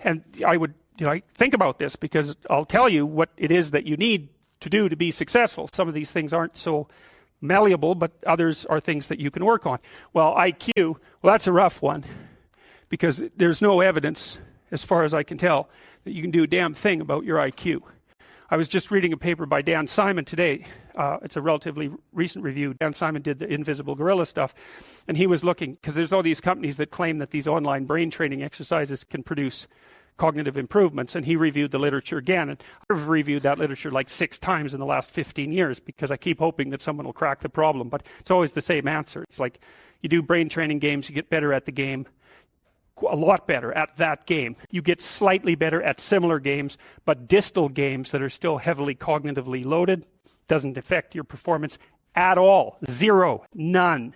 And I would think about this, because I'll tell you what it is that you need to do to be successful. Some of these things aren't so malleable, but others are things that you can work on. Well, IQ, well, that's a rough one, because there's no evidence, as far as I can tell, that you can do a damn thing about your IQ. I was just reading a paper by Dan Simon today. It's a relatively recent review. Dan Simon did the invisible gorilla stuff, and he was looking, because there's all these companies that claim that these online brain training exercises can produce cognitive improvements, and he reviewed the literature again, and I've reviewed that literature like 6 times in the last 15 years, because I keep hoping that someone will crack the problem, but it's always the same answer. It's like, you do brain training games, you get better at the game, a lot better at that game. You get slightly better at similar games, but distal games that are still heavily cognitively loaded doesn't affect your performance at all. Zero, none.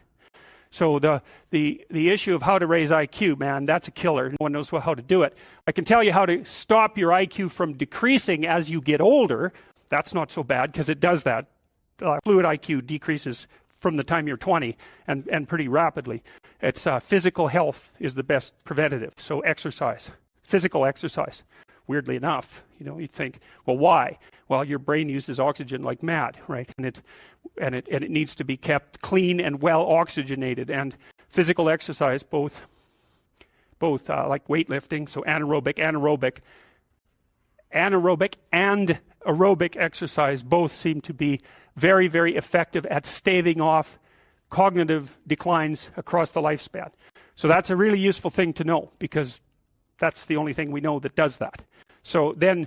So the issue of how to raise IQ, man, that's a killer. No one knows how to do it. I can tell you how to stop your IQ from decreasing as you get older. That's not so bad, because it does that. Fluid IQ decreases from the time you're 20 and pretty rapidly. It's physical health is the best preventative. So exercise, physical exercise. Weirdly enough, you think, well, why? Well, your brain uses oxygen like mad, right? And it needs to be kept clean and well oxygenated. And physical exercise, both like weightlifting, so anaerobic and aerobic exercise, both seem to be very, very effective at staving off cognitive declines across the lifespan. So that's a really useful thing to know, because that's the only thing we know that does that. So then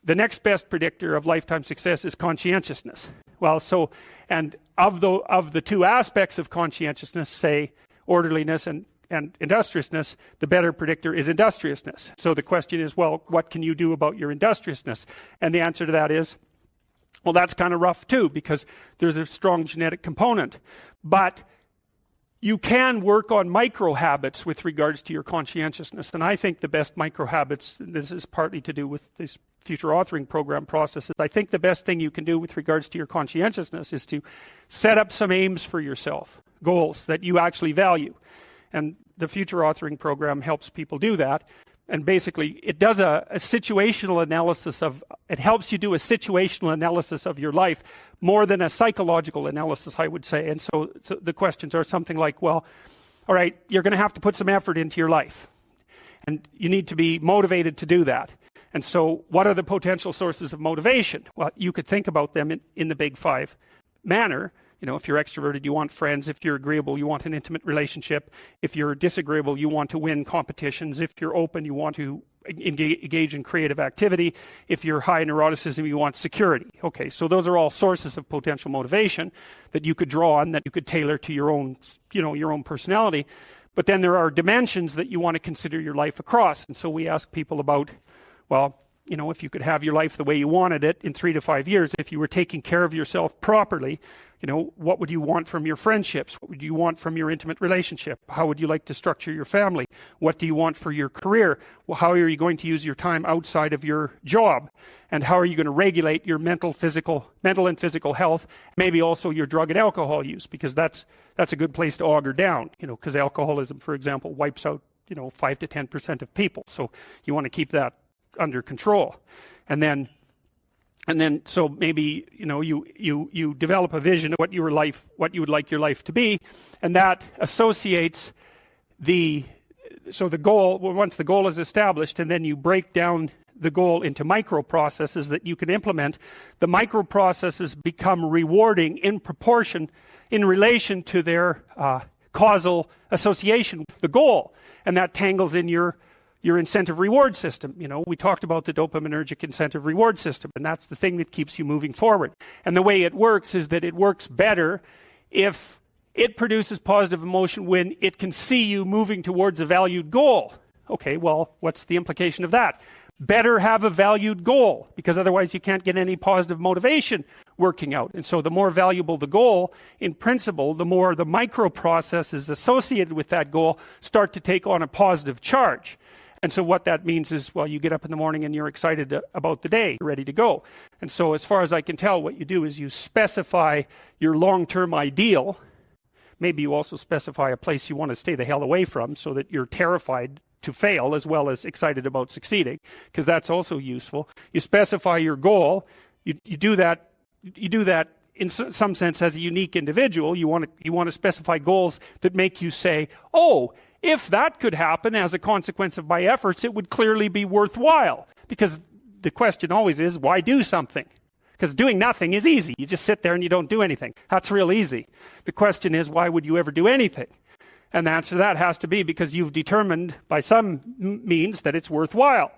the next best predictor of lifetime success is conscientiousness. Well, so, and of the 2 aspects of conscientiousness, say orderliness and industriousness, the better predictor is industriousness. So the question is, well, what can you do about your industriousness? And the answer to that is, well, that's kind of rough too, because there's a strong genetic component. But you can work on micro habits with regards to your conscientiousness. And I think the best micro habits, this is partly to do with this future authoring program processes, I think the best thing you can do with regards to your conscientiousness is to set up some aims for yourself, goals that you actually value. And the future authoring program helps people do that. And basically, it does a situational analysis it helps you do a situational analysis of your life more than a psychological analysis, I would say. And so the questions are something like, well, all right, you're going to have to put some effort into your life. And you need to be motivated to do that. And so what are the potential sources of motivation? Well, you could think about them in the big 5 manner. If you're extroverted, you want friends. If you're agreeable, you want an intimate relationship. If you're disagreeable, you want to win competitions. If you're open, you want to engage in creative activity. If you're high neuroticism, you want security. Okay, so those are all sources of potential motivation that you could draw on, that you could tailor to your own, your own personality. But then there are dimensions that you want to consider your life across. And so we ask people about, well, if you could have your life the way you wanted it in 3 to 5 years, if you were taking care of yourself properly, what would you want from your friendships? What would you want from your intimate relationship? How would you like to structure your family? What do you want for your career? Well, how are you going to use your time outside of your job? And how are you going to regulate your mental and physical health? Maybe also your drug and alcohol use, because that's a good place to auger down, because alcoholism, for example, wipes out, 5 to 10% of people. So you want to keep that under control. And then so maybe you develop a vision of what you would like your life to be, and that associates the goal. Once the goal is established, and then you break down the goal into micro processes that you can implement. The micro processes become rewarding in proportion, in relation to their causal association with the goal, and that tangles in your incentive reward system. We talked about the dopaminergic incentive reward system, and that's the thing that keeps you moving forward. And the way it works is that it works better if it produces positive emotion when it can see you moving towards a valued goal. Okay, well, what's the implication of that? Better have a valued goal, because otherwise you can't get any positive motivation working out. And so the more valuable the goal, in principle, the more the micro processes associated with that goal start to take on a positive charge. And so what that means is, well, you get up in the morning and you're excited about the day, you're ready to go. And so as far as I can tell, what you do is you specify your long-term ideal. Maybe you also specify a place you want to stay the hell away from, so that you're terrified to fail as well as excited about succeeding, because that's also useful. You specify your goal. You do that in some sense as a unique individual. You want to specify goals that make you say, oh, if that could happen as a consequence of my efforts, it would clearly be worthwhile. Because the question always is, why do something? Because doing nothing is easy. You just sit there and you don't do anything. That's real easy. The question is, why would you ever do anything? And the answer to that has to be because you've determined by some means that it's worthwhile.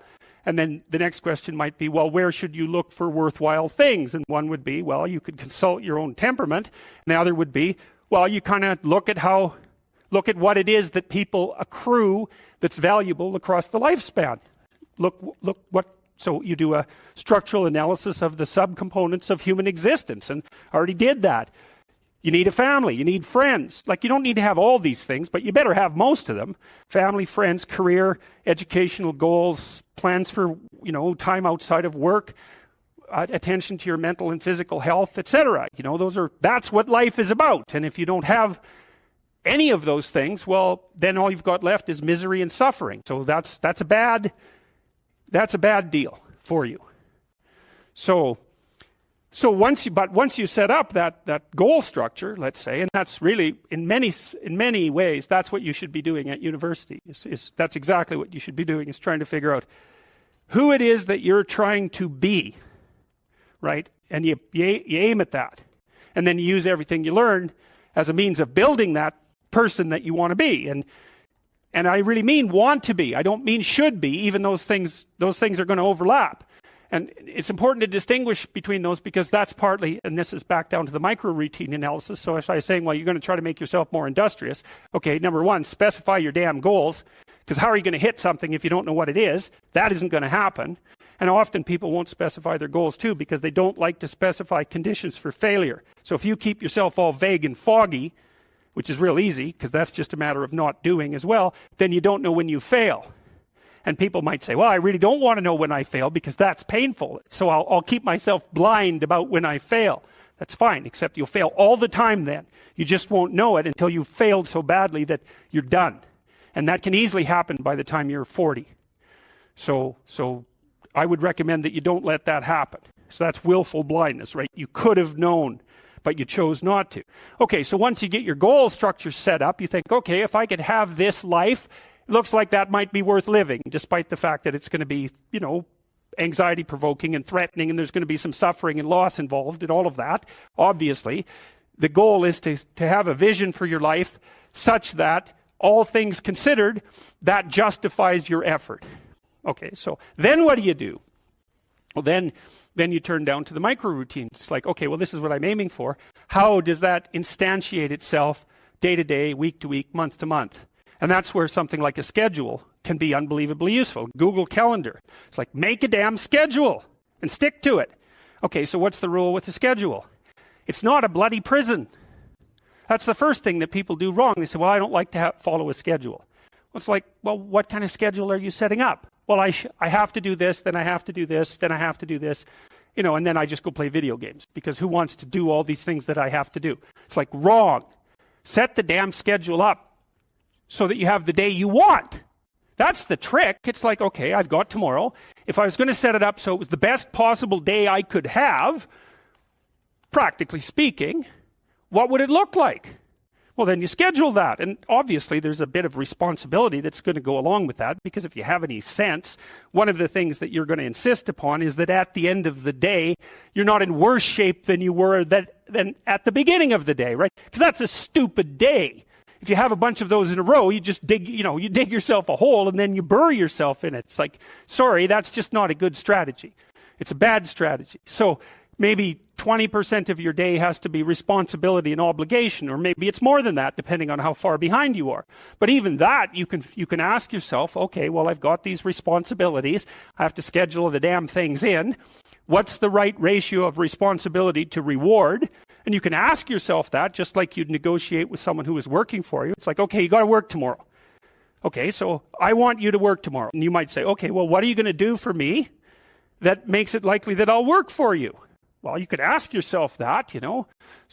And then the next question might be, well, where should you look for worthwhile things? And one would be, well, you could consult your own temperament. And the other would be, well, you kind of look at what it is that people accrue that's valuable across the lifespan. So you do a structural analysis of the subcomponents of human existence, and I already did that. You need a family, you need friends. Like, you don't need to have all these things, but you better have most of them. Family, friends, career, educational goals, plans for, time outside of work, attention to your mental and physical health, etc. That's what life is about. And if you don't have any of those things, well, then all you've got left is misery and suffering. So that's a bad deal for you. So once you set up that goal structure, let's say, and that's really in many ways that's what you should be doing at university. That's exactly what you should be doing, is trying to figure out who it is that you're trying to be, right? And you aim at that, and then you use everything you learn as a means of building that person that you want to be. And I really mean want to be. I don't mean should be. Even those things are going to overlap. And it's important to distinguish between those, because that's partly, and this is back down to the micro routine analysis. So as I was saying, well, you're going to try to make yourself more industrious. Okay, number one, specify your damn goals, because how are you going to hit something if you don't know what it is? That isn't going to happen. And often people won't specify their goals too, because they don't like to specify conditions for failure. So if you keep yourself all vague and foggy, which is real easy, because that's just a matter of not doing as well, then you don't know when you fail. And people might say, well, I really don't want to know when I fail because that's painful. So I'll keep myself blind about when I fail. That's fine, except you'll fail all the time then. You just won't know it until you've failed so badly that you're done. And that can easily happen by the time you're 40. So I would recommend that you don't let that happen. So that's willful blindness, right? You could have known, but you chose not to. Okay, so once you get your goal structure set up, you think, okay, if I could have this life, it looks like that might be worth living, despite the fact that it's going to be, anxiety provoking and threatening, and there's going to be some suffering and loss involved and all of that. Obviously, the goal is to have a vision for your life such that, all things considered, that justifies your effort. Okay, so then what do? Well, then you turn down to the micro routines. It's like, okay, well, this is what I'm aiming for. How does that instantiate itself day to day, week to week, month to month? And that's where something like a schedule can be unbelievably useful. Google Calendar. It's like, make a damn schedule and stick to it. Okay, so what's the rule with a schedule? It's not a bloody prison. That's the first thing that people do wrong. They say, well, I don't like to follow a schedule. Well, it's like, well, what kind of schedule are you setting up? Well, I have to do this, then I have to do this, then I have to do this, and then I just go play video games, because who wants to do all these things that I have to do? It's like, wrong. Set the damn schedule up so that you have the day you want. That's the trick. It's like, okay, I've got tomorrow. If I was going to set it up so it was the best possible day I could have, practically speaking, what would it look like? Well, then you schedule that. And obviously there's a bit of responsibility that's going to go along with that, because if you have any sense, one of the things that you're going to insist upon is that at the end of the day, you're not in worse shape than you were than at the beginning of the day, right? Because that's a stupid day. If you have a bunch of those in a row, you just dig yourself a hole and then you bury yourself in it. It's like, sorry, that's just not a good strategy. It's a bad strategy. So maybe 20% of your day has to be responsibility and obligation, or maybe it's more than that, depending on how far behind you are. But even that, you can ask yourself, okay, well, I've got these responsibilities. I have to schedule the damn things in. What's the right ratio of responsibility to reward? And you can ask yourself that, just like you'd negotiate with someone who is working for you. It's like, okay, you got to work tomorrow. Okay, so I want you to work tomorrow. And you might say, okay, well, what are you going to do for me that makes it likely that I'll work for you? Well, you could ask yourself that, So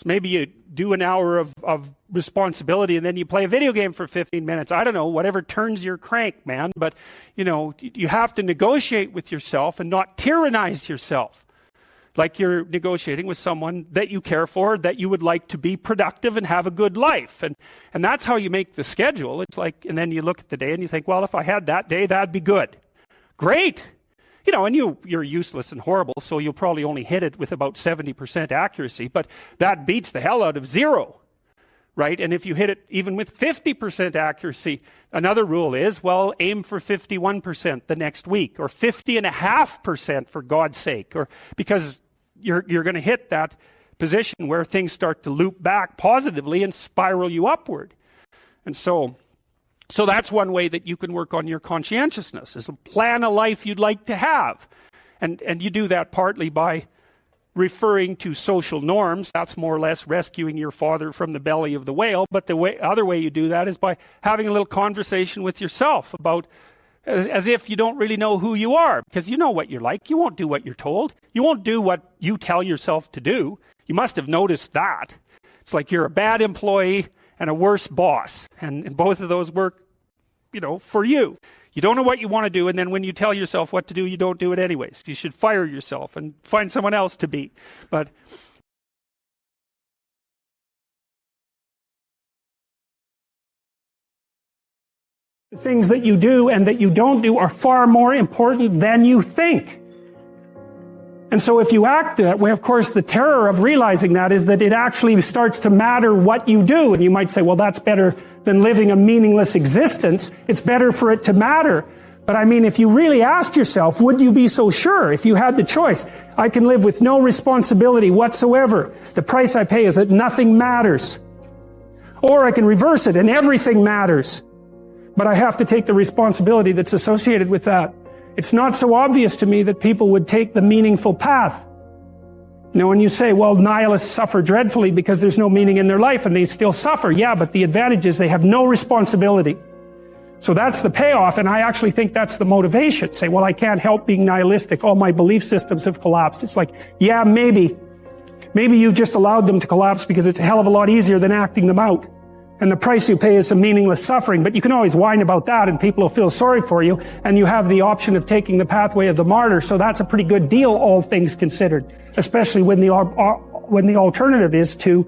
maybe you do an hour of responsibility and then you play a video game for 15 minutes. I don't know, whatever turns your crank, man. But, you have to negotiate with yourself and not tyrannize yourself. Like you're negotiating with someone that you care for, that you would like to be productive and have a good life. And that's how you make the schedule. It's like, and then you look at the day and you think, well, if I had that day, that'd be good. Great. And you're useless and horrible, so you'll probably only hit it with about 70% accuracy, but that beats the hell out of 0, right? And if you hit it even with 50% accuracy, another rule is, well, aim for 51% the next week, or 50.5% for God's sake, or because you're going to hit that position where things start to loop back positively and spiral you upward. And so that's one way that you can work on your conscientiousness, is to plan a life you'd like to have. And you do that partly by referring to social norms. That's more or less rescuing your father from the belly of the whale. But the other way you do that is by having a little conversation with yourself about, as if you don't really know who you are, because you know what you're like. You won't do what you're told. You won't do what you tell yourself to do. You must have noticed that. It's like you're a bad employee and a worse boss. And both of those work, for you. You don't know what you want to do, and then when you tell yourself what to do, you don't do it anyways. You should fire yourself and find someone else to be. But the things that you do and that you don't do are far more important than you think. And so if you act that way, of course, the terror of realizing that is that it actually starts to matter what you do. And you might say, well, that's better than living a meaningless existence. It's better for it to matter. But I mean, if you really asked yourself, would you be so sure if you had the choice? I can live with no responsibility whatsoever. The price I pay is that nothing matters. Or I can reverse it and everything matters. But I have to take the responsibility that's associated with that. It's not so obvious to me that people would take the meaningful path. When you say, well, nihilists suffer dreadfully because there's no meaning in their life, and they still suffer. Yeah, but the advantage is they have no responsibility. So that's the payoff, and I actually think that's the motivation. Say, well, I can't help being nihilistic. All my belief systems have collapsed. It's like, yeah, maybe. Maybe you've just allowed them to collapse because it's a hell of a lot easier than acting them out. And the price you pay is some meaningless suffering, but you can always whine about that and people will feel sorry for you, and you have the option of taking the pathway of the martyr, so that's a pretty good deal, all things considered, especially when the alternative is to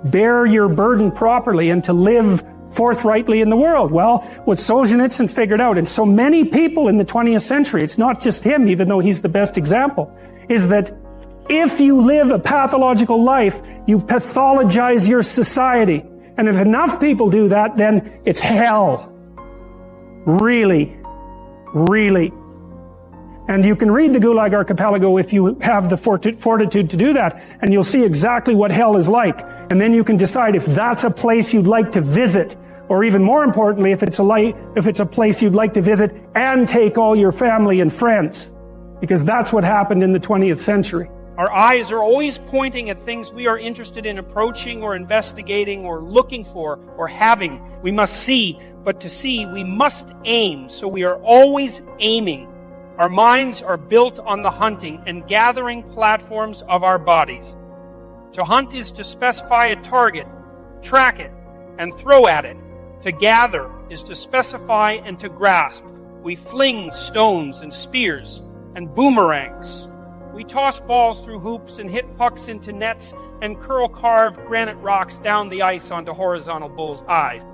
bear your burden properly and to live forthrightly in the world. Well, what Solzhenitsyn figured out, and so many people in the 20th century, it's not just him, even though he's the best example, is that if you live a pathological life, you pathologize your society. And if enough people do that, then it's hell. Really. Really. And you can read the Gulag Archipelago if you have the fortitude to do that, and you'll see exactly what hell is like. And then you can decide if that's a place you'd like to visit, or even more importantly, if it's a place you'd like to visit and take all your family and friends. Because that's what happened in the 20th century. Our eyes are always pointing at things we are interested in approaching or investigating or looking for or having. We must see, but to see, we must aim. So we are always aiming. Our minds are built on the hunting and gathering platforms of our bodies. To hunt is to specify a target, track it, and throw at it. To gather is to specify and to grasp. We fling stones and spears and boomerangs. We toss balls through hoops and hit pucks into nets and curl carved granite rocks down the ice onto horizontal bull's eyes.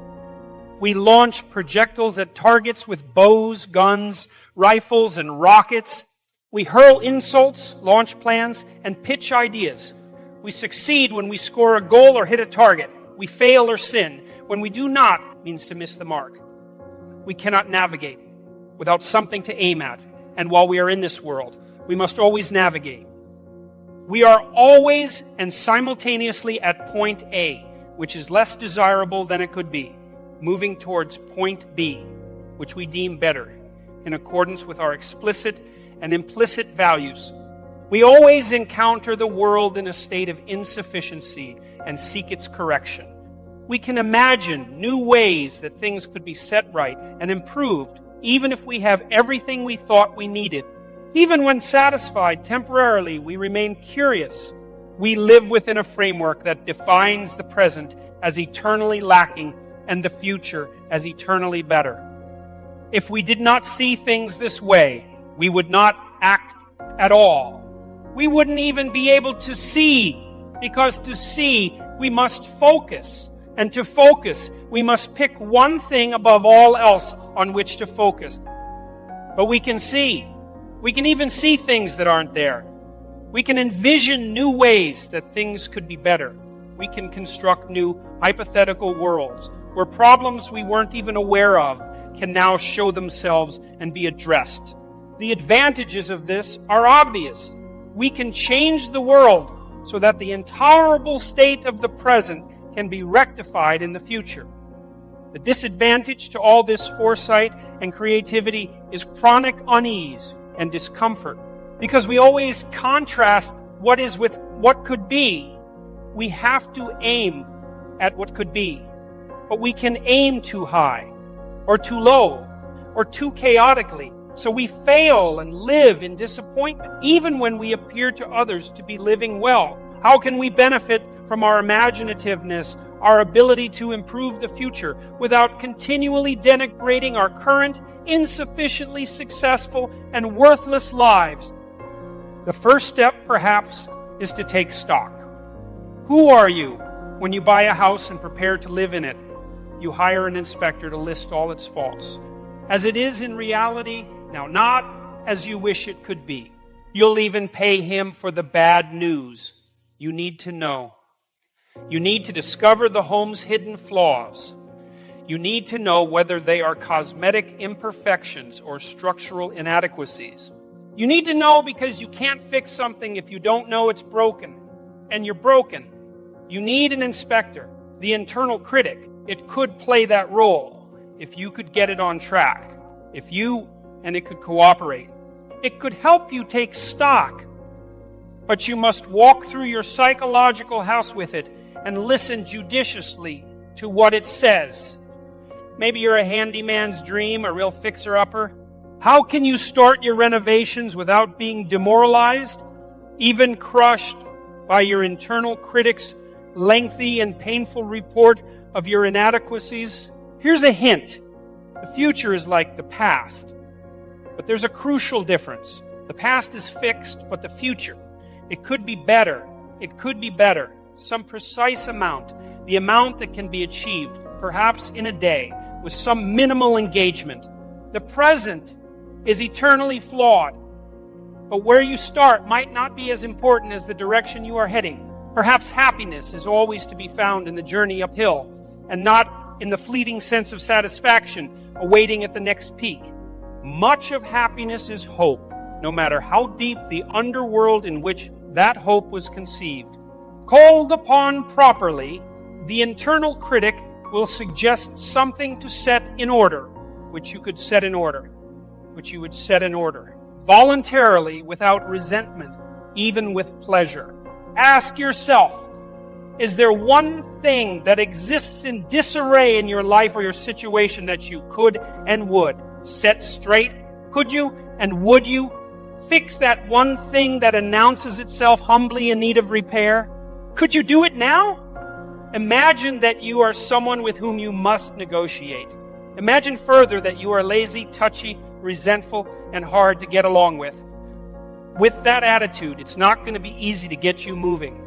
We launch projectiles at targets with bows, guns, rifles, and rockets. We hurl insults, launch plans, and pitch ideas. We succeed when we score a goal or hit a target. We fail or sin. When we do not, means to miss the mark. We cannot navigate without something to aim at. And while we are in this world, we must always navigate. We are always and simultaneously at point A, which is less desirable than it could be, moving towards point B, which we deem better, in accordance with our explicit and implicit values. We always encounter the world in a state of insufficiency and seek its correction. We can imagine new ways that things could be set right and improved, even if we have everything we thought we needed. Even when satisfied temporarily, we remain curious. We live within a framework that defines the present as eternally lacking and the future as eternally better. If we did not see things this way, we would not act at all. We wouldn't even be able to see, because to see, we must focus. And to focus, we must pick one thing above all else on which to focus. But we can see. We can even see things that aren't there. We can envision new ways that things could be better. We can construct new hypothetical worlds where problems we weren't even aware of can now show themselves and be addressed. The advantages of this are obvious. We can change the world so that the intolerable state of the present can be rectified in the future. The disadvantage to all this foresight and creativity is chronic unease and discomfort, because we always contrast what is with what could be. We have to aim at what could be, but we can aim too high or too low or too chaotically, so we fail and live in disappointment, even when we appear to others to be living well. How can we benefit from our imaginativeness, our ability to improve the future, without continually denigrating our current, insufficiently successful, and worthless lives? The first step, perhaps, is to take stock. Who are you when you buy a house and prepare to live in it? You hire an inspector to list all its faults. As it is in reality, now not as you wish it could be. You'll even pay him for the bad news. You need to know. You need to discover the home's hidden flaws. You need to know whether they are cosmetic imperfections or structural inadequacies. You need to know because you can't fix something if you don't know it's broken. And you're broken. You need an inspector, the internal critic. It could play that role if you could get it on track. If you and it could cooperate. It could help you take stock. But you must walk through your psychological house with it and listen judiciously to what it says. Maybe you're a handyman's dream, a real fixer-upper. How can you start your renovations without being demoralized, even crushed by your internal critic's lengthy and painful report of your inadequacies? Here's a hint. The future is like the past. But there's a crucial difference. The past is fixed, but the future, it could be better. It could be better. Some precise amount. The amount that can be achieved, perhaps in a day, with some minimal engagement. The present is eternally flawed. But where you start might not be as important as the direction you are heading. Perhaps happiness is always to be found in the journey uphill, and not in the fleeting sense of satisfaction awaiting at the next peak. Much of happiness is hope, no matter how deep the underworld in which that hope was conceived. Called upon properly, the internal critic will suggest something to set in order, which you could set in order, which you would set in order, voluntarily, without resentment, even with pleasure. Ask yourself, is there one thing that exists in disarray in your life or your situation that you could and would set straight? Could you and would you fix that one thing that announces itself humbly in need of repair? Could you do it now? Imagine that you are someone with whom you must negotiate. Imagine further that you are lazy, touchy, resentful, and hard to get along with. With that attitude, it's not going to be easy to get you moving.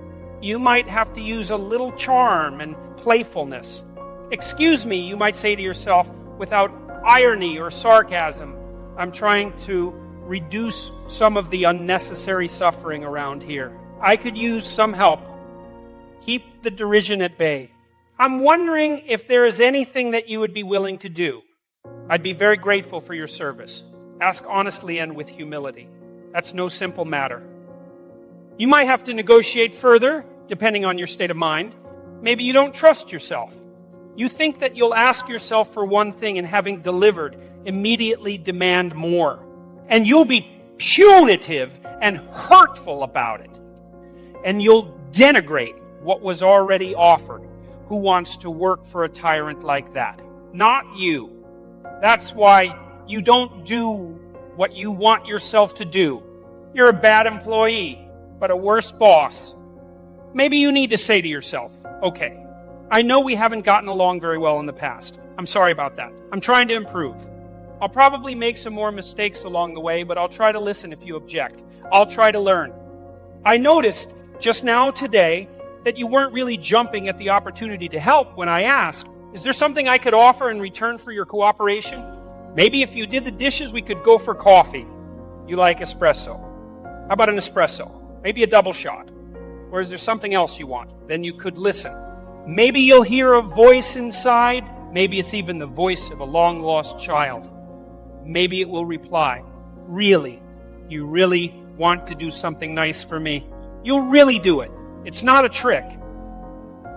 You might have to use a little charm and playfulness. Excuse me, you might say to yourself, without irony or sarcasm, I'm trying to reduce some of the unnecessary suffering around here. I could use some help. Keep the derision at bay. I'm wondering if there is anything that you would be willing to do. I'd be very grateful for your service. Ask honestly and with humility. That's no simple matter. You might have to negotiate further, depending on your state of mind. Maybe you don't trust yourself. You think that you'll ask yourself for one thing and having delivered, immediately demand more. And you'll be punitive and hurtful about it. And you'll denigrate what was already offered. Who wants to work for a tyrant like that? Not you. That's why you don't do what you want yourself to do. You're a bad employee, but a worse boss. Maybe you need to say to yourself, okay, I know we haven't gotten along very well in the past. I'm sorry about that. I'm trying to improve. I'll probably make some more mistakes along the way, but I'll try to listen if you object. I'll try to learn. I noticed just now today that you weren't really jumping at the opportunity to help when I asked, is there something I could offer in return for your cooperation? Maybe if you did the dishes, we could go for coffee. You like espresso. How about an espresso? Maybe a double shot. Or is there something else you want? Then you could listen. Maybe you'll hear a voice inside. Maybe it's even the voice of a long-lost child. Maybe it will reply, really, you really want to do something nice for me? You'll really do it. It's not a trick.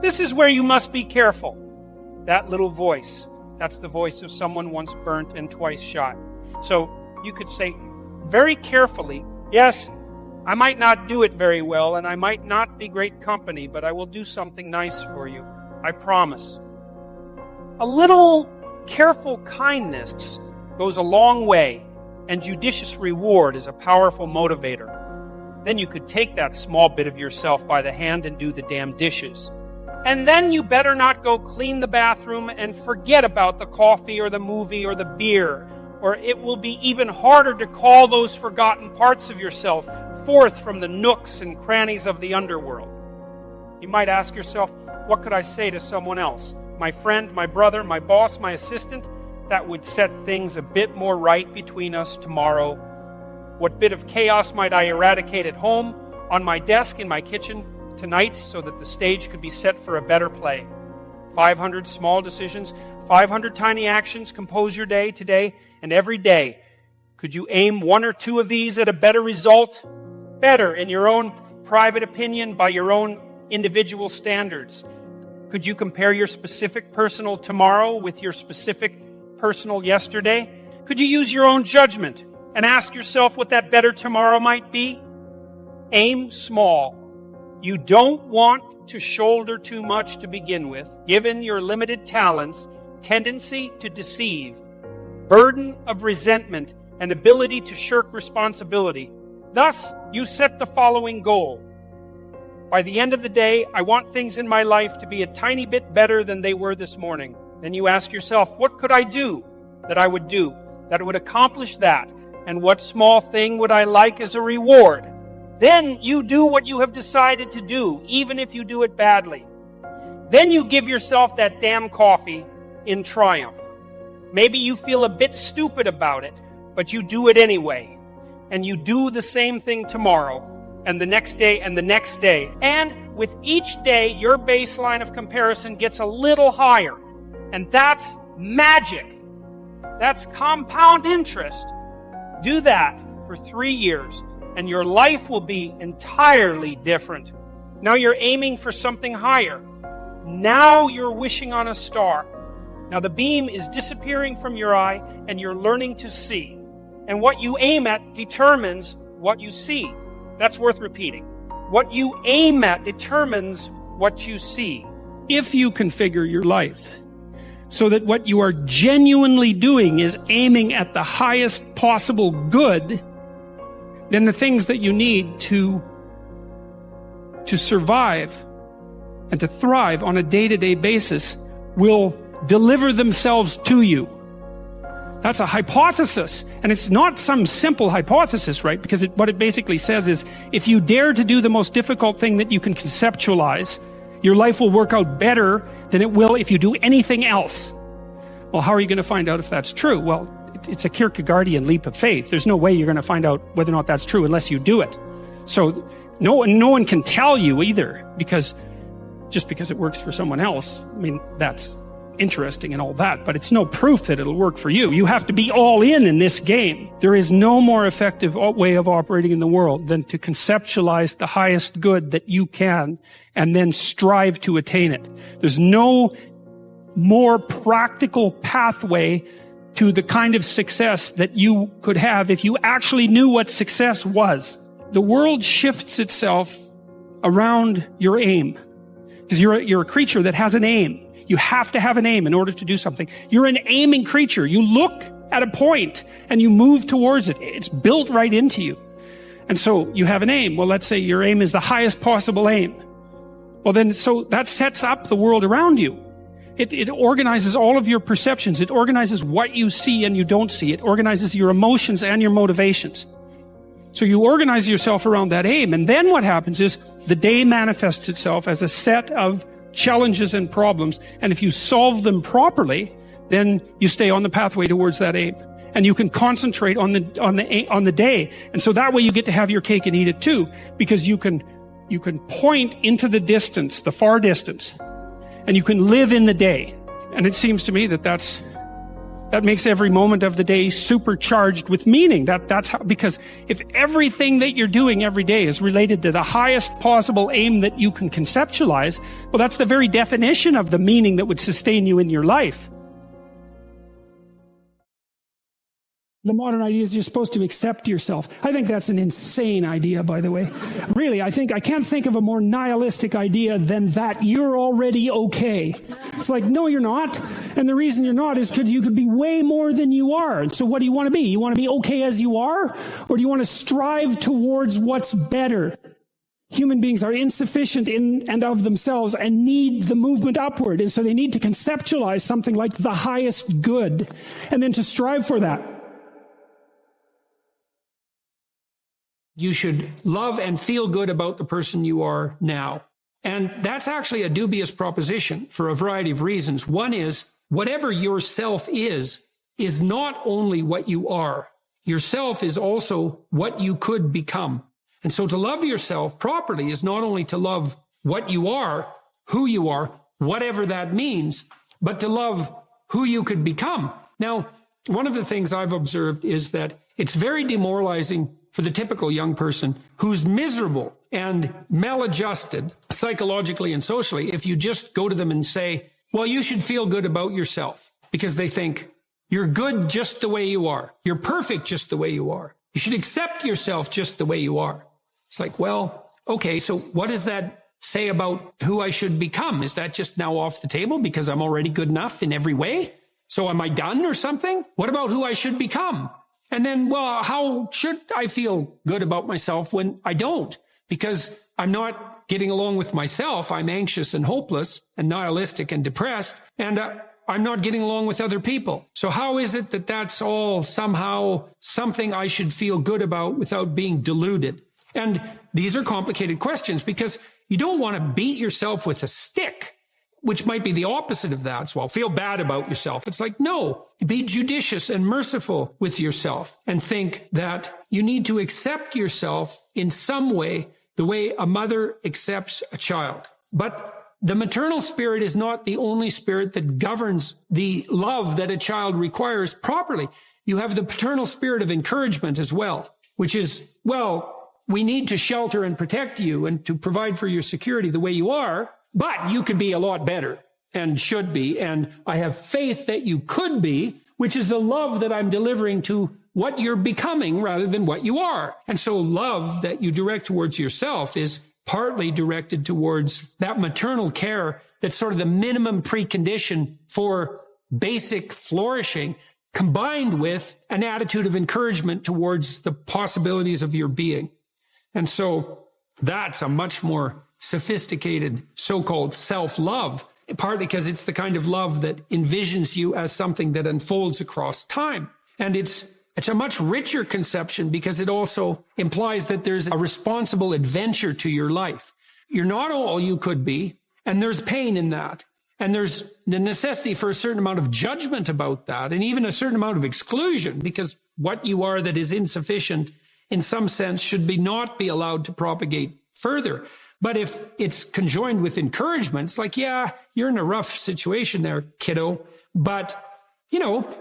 This is where you must be careful. That little voice, that's the voice of someone once burnt and twice shot. So you could say very carefully, yes, I might not do it very well and I might not be great company, but I will do something nice for you. I promise. A little careful kindness goes a long way, and judicious reward is a powerful motivator. Then you could take that small bit of yourself by the hand and do the damn dishes. And then you better not go clean the bathroom and forget about the coffee or the movie or the beer, or it will be even harder to call those forgotten parts of yourself forth from the nooks and crannies of the underworld. You might ask yourself, what could I say to someone else? My friend, my brother, my boss, my assistant? That would set things a bit more right between us tomorrow. What bit of chaos might I eradicate at home, on my desk, in my kitchen tonight, so that the stage could be set for a better play? 500 small decisions, 500 tiny actions compose your day today and every day. Could you aim one or two of these at a better result? Better in your own private opinion, by your own individual standards. Could you compare your specific personal tomorrow with your specific personal yesterday? Could you use your own judgment and ask yourself what that better tomorrow might be? Aim small. You don't want to shoulder too much to begin with, given your limited talents, tendency to deceive, burden of resentment, and ability to shirk responsibility. Thus, you set the following goal. By the end of the day, I want things in my life to be a tiny bit better than they were this morning. Then you ask yourself, what could I do that I would do that would accomplish that? And what small thing would I like as a reward? Then you do what you have decided to do, even if you do it badly. Then you give yourself that damn coffee in triumph. Maybe you feel a bit stupid about it, but you do it anyway. And you do the same thing tomorrow, and the next day, and the next day. And with each day, your baseline of comparison gets a little higher. And that's magic. That's compound interest. Do that for 3 years, and your life will be entirely different. Now you're aiming for something higher. Now you're wishing on a star. Now the beam is disappearing from your eye, and you're learning to see. And what you aim at determines what you see. That's worth repeating. What you aim at determines what you see. If you configure your life so that what you are genuinely doing is aiming at the highest possible good, then the things that you need to survive and to thrive on a day-to-day basis will deliver themselves to you. That's a hypothesis, and it's not some simple hypothesis, right? Because what it basically says is, if you dare to do the most difficult thing that you can conceptualize, your life will work out better than it will if you do anything else. Well, how are you going to find out if that's true? Well, it's a Kierkegaardian leap of faith. There's no way you're going to find out whether or not that's true unless you do it. So no one can tell you either, because just because it works for someone else, I mean, that's interesting and all that, but it's no proof that it'll work for you. You have to be all in this game. There is no more effective way of operating in the world than to conceptualize the highest good that you can and then strive to attain it. There's no more practical pathway to the kind of success that you could have if you actually knew what success was. The world shifts itself around your aim, because you're a creature that has an aim. You have to have an aim in order to do something. You're an aiming creature. You look at a point and you move towards it. It's built right into you. And so you have an aim. Well, let's say your aim is the highest possible aim. Well, then, so that sets up the world around you. It organizes all of your perceptions. It organizes what you see and you don't see. It organizes your emotions and your motivations. So you organize yourself around that aim. And then what happens is the day manifests itself as a set of challenges and problems. And if you solve them properly, then you stay on the pathway towards that aim. And you can concentrate on the day. And so that way you get to have your cake and eat it too, because you can point into the distance, the far distance, and you can live in the day. And it seems to me that makes every moment of the day supercharged with meaning. That's how, because if everything that you're doing every day is related to the highest possible aim that you can conceptualize, well, that's the very definition of the meaning that would sustain you in your life. The modern idea is you're supposed to accept yourself. I think that's an insane idea, by the way. Really, I can't think of a more nihilistic idea than that you're already okay. It's like, no, you're not. And the reason you're not is because you could be way more than you are. And so what do you want to be? You want to be okay as you are? Or do you want to strive towards what's better? Human beings are insufficient in and of themselves and need the movement upward. And so they need to conceptualize something like the highest good and then to strive for that. You should love and feel good about the person you are now. And that's actually a dubious proposition for a variety of reasons. One is, whatever yourself is not only what you are. Yourself is also what you could become. And so to love yourself properly is not only to love what you are, who you are, whatever that means, but to love who you could become. Now, one of the things I've observed is that it's very demoralizing for the typical young person who's miserable and maladjusted psychologically and socially if you just go to them and say, well, you should feel good about yourself, because they think you're good just the way you are. You're perfect just the way you are. You should accept yourself just the way you are. It's like, well, okay, so what does that say about who I should become? Is that just now off the table because I'm already good enough in every way? So am I done or something? What about who I should become? And then, well, how should I feel good about myself when I don't? Because I'm not getting along with myself. I'm anxious and hopeless and nihilistic and depressed. And I'm not getting along with other people. So how is it that that's all somehow something I should feel good about without being deluded? And these are complicated questions because you don't want to beat yourself with a stick, which might be the opposite of that. So, well, feel bad about yourself. It's like, no, be judicious and merciful with yourself and think that you need to accept yourself in some way, the way a mother accepts a child. But the maternal spirit is not the only spirit that governs the love that a child requires properly. You have the paternal spirit of encouragement as well, which is, well, we need to shelter and protect you and to provide for your security the way you are. But you could be a lot better and should be. And I have faith that you could be, which is the love that I'm delivering to what you're becoming rather than what you are. And so love that you direct towards yourself is partly directed towards that maternal care that's sort of the minimum precondition for basic flourishing, combined with an attitude of encouragement towards the possibilities of your being. And so that's a much more sophisticated so-called self-love, partly because it's the kind of love that envisions you as something that unfolds across time. And it's a much richer conception because it also implies that there's a responsible adventure to your life. You're not all you could be, and there's pain in that. And there's the necessity for a certain amount of judgment about that, and even a certain amount of exclusion, because what you are that is insufficient in some sense should not be allowed to propagate further. But if it's conjoined with encouragement, it's like, yeah, you're in a rough situation there, kiddo. But,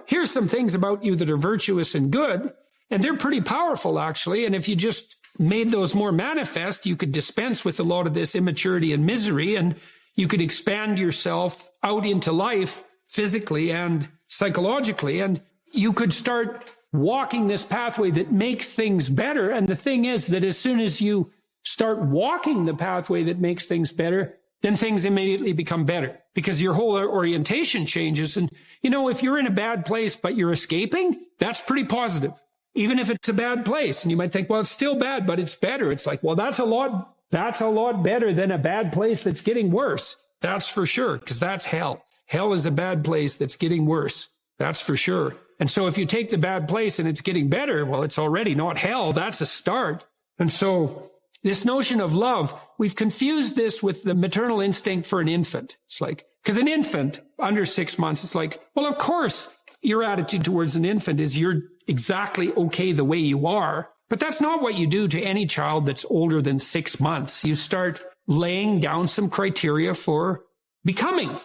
here's some things about you that are virtuous and good. And they're pretty powerful, actually. And if you just made those more manifest, you could dispense with a lot of this immaturity and misery. And you could expand yourself out into life physically and psychologically. And you could start walking this pathway that makes things better. And the thing is that as soon as you start walking the pathway that makes things better, then things immediately become better because your whole orientation changes. And, if you're in a bad place, but you're escaping, that's pretty positive. Even if it's a bad place, and you might think, well, it's still bad, but it's better. It's like, well, that's a lot better than a bad place that's getting worse. That's for sure, because that's hell. Hell is a bad place that's getting worse. That's for sure. And so if you take the bad place and it's getting better, well, it's already not hell. That's a start. And so this notion of love, we've confused this with the maternal instinct for an infant. It's like, because an infant under 6 months, it's like, well, of course, your attitude towards an infant is you're exactly okay the way you are. But that's not what you do to any child that's older than 6 months. You start laying down some criteria for becoming,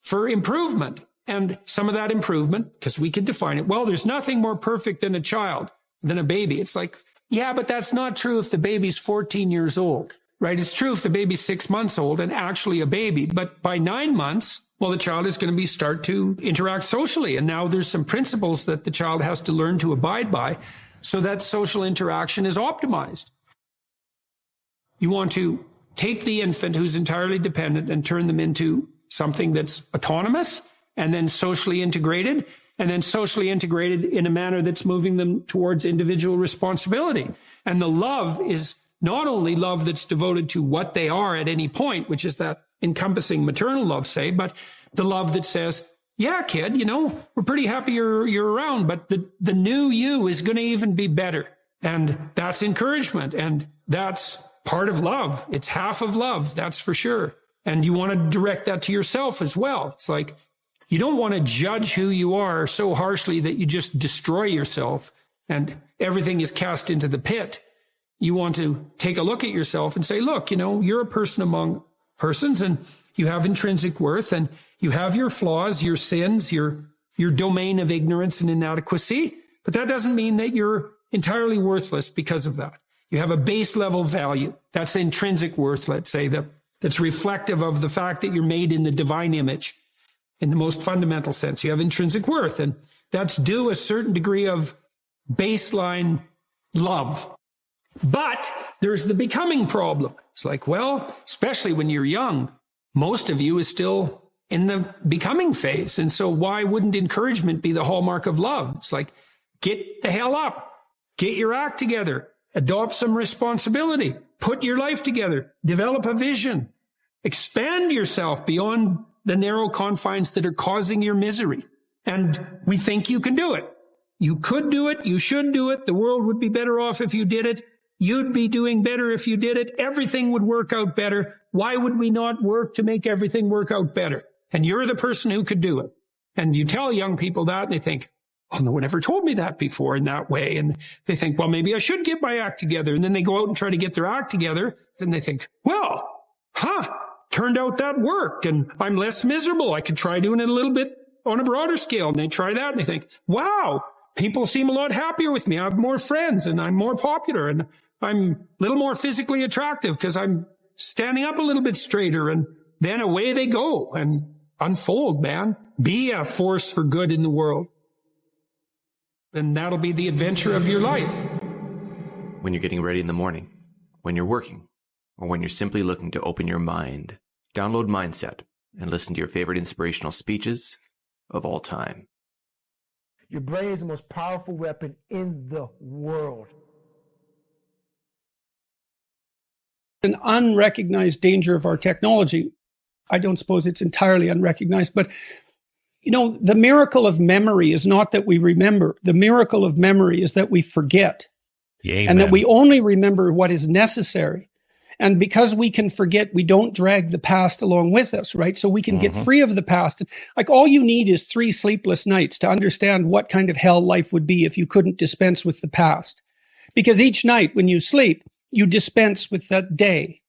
for improvement. And some of that improvement, because we can define it, well, there's nothing more perfect than a child, than a baby. It's like, yeah, but that's not true if the baby's 14 years old, right? It's true if the baby's 6 months old and actually a baby. But by 9 months, well, the child is going to start to interact socially. And now there's some principles that the child has to learn to abide by so that social interaction is optimized. You want to take the infant who's entirely dependent and turn them into something that's autonomous and then socially integrated in a manner that's moving them towards individual responsibility. And the love is not only love that's devoted to what they are at any point, which is that encompassing maternal love, say, but the love that says, yeah, kid, we're pretty happy you're around, but the new you is going to even be better. And that's encouragement. And that's part of love. It's half of love. That's for sure. And you want to direct that to yourself as well. It's like, you don't want to judge who you are so harshly that you just destroy yourself and everything is cast into the pit. You want to take a look at yourself and say, look, you're a person among persons and you have intrinsic worth and you have your flaws, your sins, your domain of ignorance and inadequacy. But that doesn't mean that you're entirely worthless because of that. You have a base level value. That's intrinsic worth, let's say, that's reflective of the fact that you're made in the divine image. In the most fundamental sense, you have intrinsic worth, and that's due a certain degree of baseline love. But there's the becoming problem. It's like, well, especially when you're young, most of you is still in the becoming phase. And so why wouldn't encouragement be the hallmark of love? It's like, get the hell up, get your act together, adopt some responsibility, put your life together, develop a vision, expand yourself beyond the narrow confines that are causing your misery. And we think you can do it. You could do it. You should do it. The world would be better off if you did it. You'd be doing better if you did it. Everything would work out better. Why would we not work to make everything work out better? And you're the person who could do it. And you tell young people that and they think, oh, no one ever told me that before in that way. And they think, well, maybe I should get my act together. And then they go out and try to get their act together. Then they think, well, turned out that worked and I'm less miserable. I could try doing it a little bit on a broader scale. And they try that and they think, wow, people seem a lot happier with me. I have more friends and I'm more popular and I'm a little more physically attractive because I'm standing up a little bit straighter. And then away they go and unfold, man. Be a force for good in the world. And that'll be the adventure of your life. When you're getting ready in the morning, when you're working, or when you're simply looking to open your mind, download Mindset and listen to your favorite inspirational speeches of all time. Your brain is the most powerful weapon in the world. An unrecognized danger of our technology. I don't suppose it's entirely unrecognized, but the miracle of memory is not that we remember. The miracle of memory is that we forget. Amen. And that we only remember what is necessary. And because we can forget, we don't drag the past along with us, right? So we can get free of the past. Like all you need is 3 sleepless nights to understand what kind of hell life would be if you couldn't dispense with the past. Because each night when you sleep, you dispense with that day.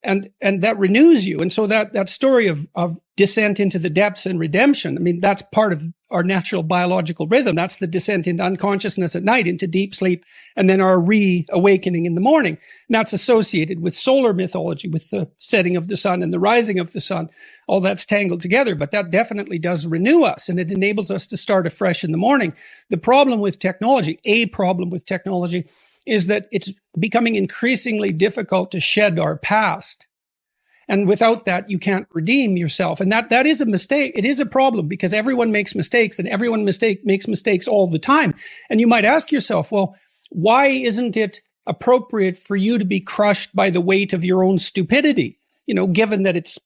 And that renews you. And so that story of descent into the depths and redemption, I mean, that's part of our natural biological rhythm. That's the descent into unconsciousness at night, into deep sleep, and then our reawakening in the morning. And that's associated with solar mythology, with the setting of the sun and the rising of the sun. All that's tangled together, but that definitely does renew us, and it enables us to start afresh in the morning. The problem with technology, is that it's becoming increasingly difficult to shed our past. And without that, you can't redeem yourself. And that is a mistake. It is a problem because everyone makes mistakes and everyone makes mistakes all the time. And you might ask yourself, well, why isn't it appropriate for you to be crushed by the weight of your own stupidity? Given that it's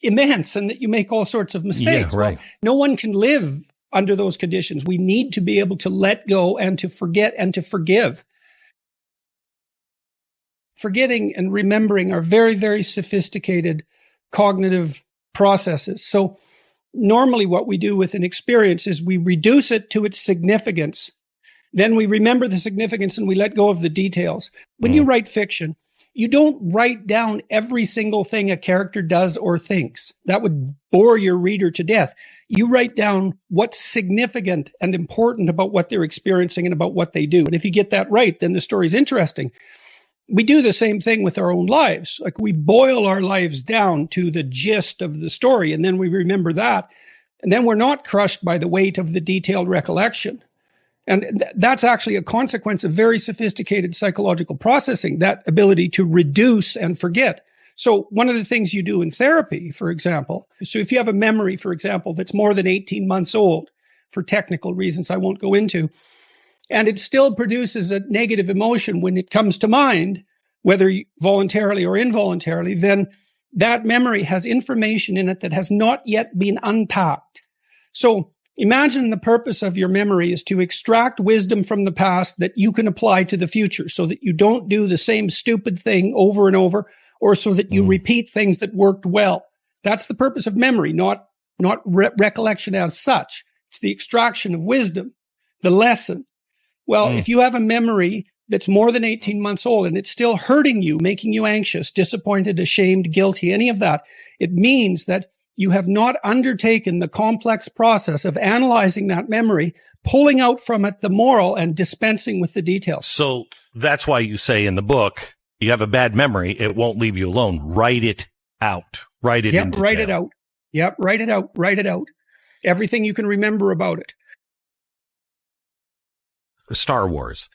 immense and that you make all sorts of mistakes. Yeah, right. Well, no one can live under those conditions. We need to be able to let go and to forget and to forgive. Forgetting and remembering are very, very sophisticated cognitive processes. So normally what we do with an experience is we reduce it to its significance. Then we remember the significance and we let go of the details. When you write fiction, you don't write down every single thing a character does or thinks. That would bore your reader to death. You write down what's significant and important about what they're experiencing and about what they do. And if you get that right, then the story's interesting. We do the same thing with our own lives. Like we boil our lives down to the gist of the story, and then we remember that. And then we're not crushed by the weight of the detailed recollection. And that's actually a consequence of very sophisticated psychological processing, that ability to reduce and forget. So one of the things you do in therapy, for example, so if you have a memory, for example, that's more than 18 months old, for technical reasons I won't go into, and it still produces a negative emotion when it comes to mind, whether voluntarily or involuntarily, then that memory has information in it that has not yet been unpacked. So imagine the purpose of your memory is to extract wisdom from the past that you can apply to the future so that you don't do the same stupid thing over and over, or so that you repeat things that worked well. That's the purpose of memory, not recollection as such. It's the extraction of wisdom, the lesson. Well, if you have a memory that's more than 18 months old and it's still hurting you, making you anxious, disappointed, ashamed, guilty, any of that, it means that you have not undertaken the complex process of analyzing that memory, pulling out from it the moral and dispensing with the details. So that's why you say in the book, you have a bad memory, it won't leave you alone. Write it out. Write it in detail. Write it out. Yep, write it out. Write it out. Everything you can remember about it. Star Wars.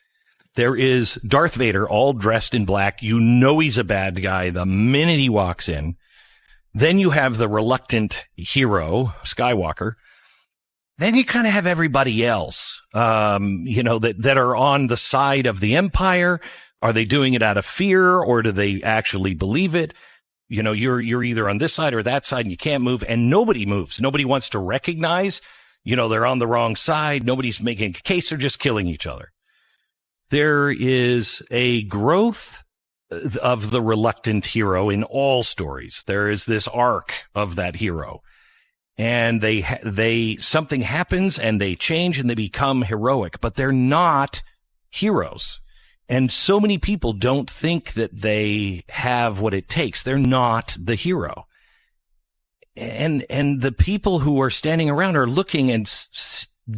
There is Darth Vader all dressed in black. You know he's a bad guy the minute he walks in. Then you have the reluctant hero, Skywalker. Then you kind of have everybody else, that are on the side of the Empire. Are they doing it out of fear, or do they actually believe it? You're either on this side or that side and you can't move, and nobody moves. Nobody wants to recognize, they're on the wrong side. Nobody's making a case. They're just killing each other. There is a growth of the reluctant hero in all stories. There is this arc of that hero, and they something happens and they change and they become heroic, but they're not heroes. And so many people don't think that they have what it takes. They're not the hero. And the people who are standing around are looking and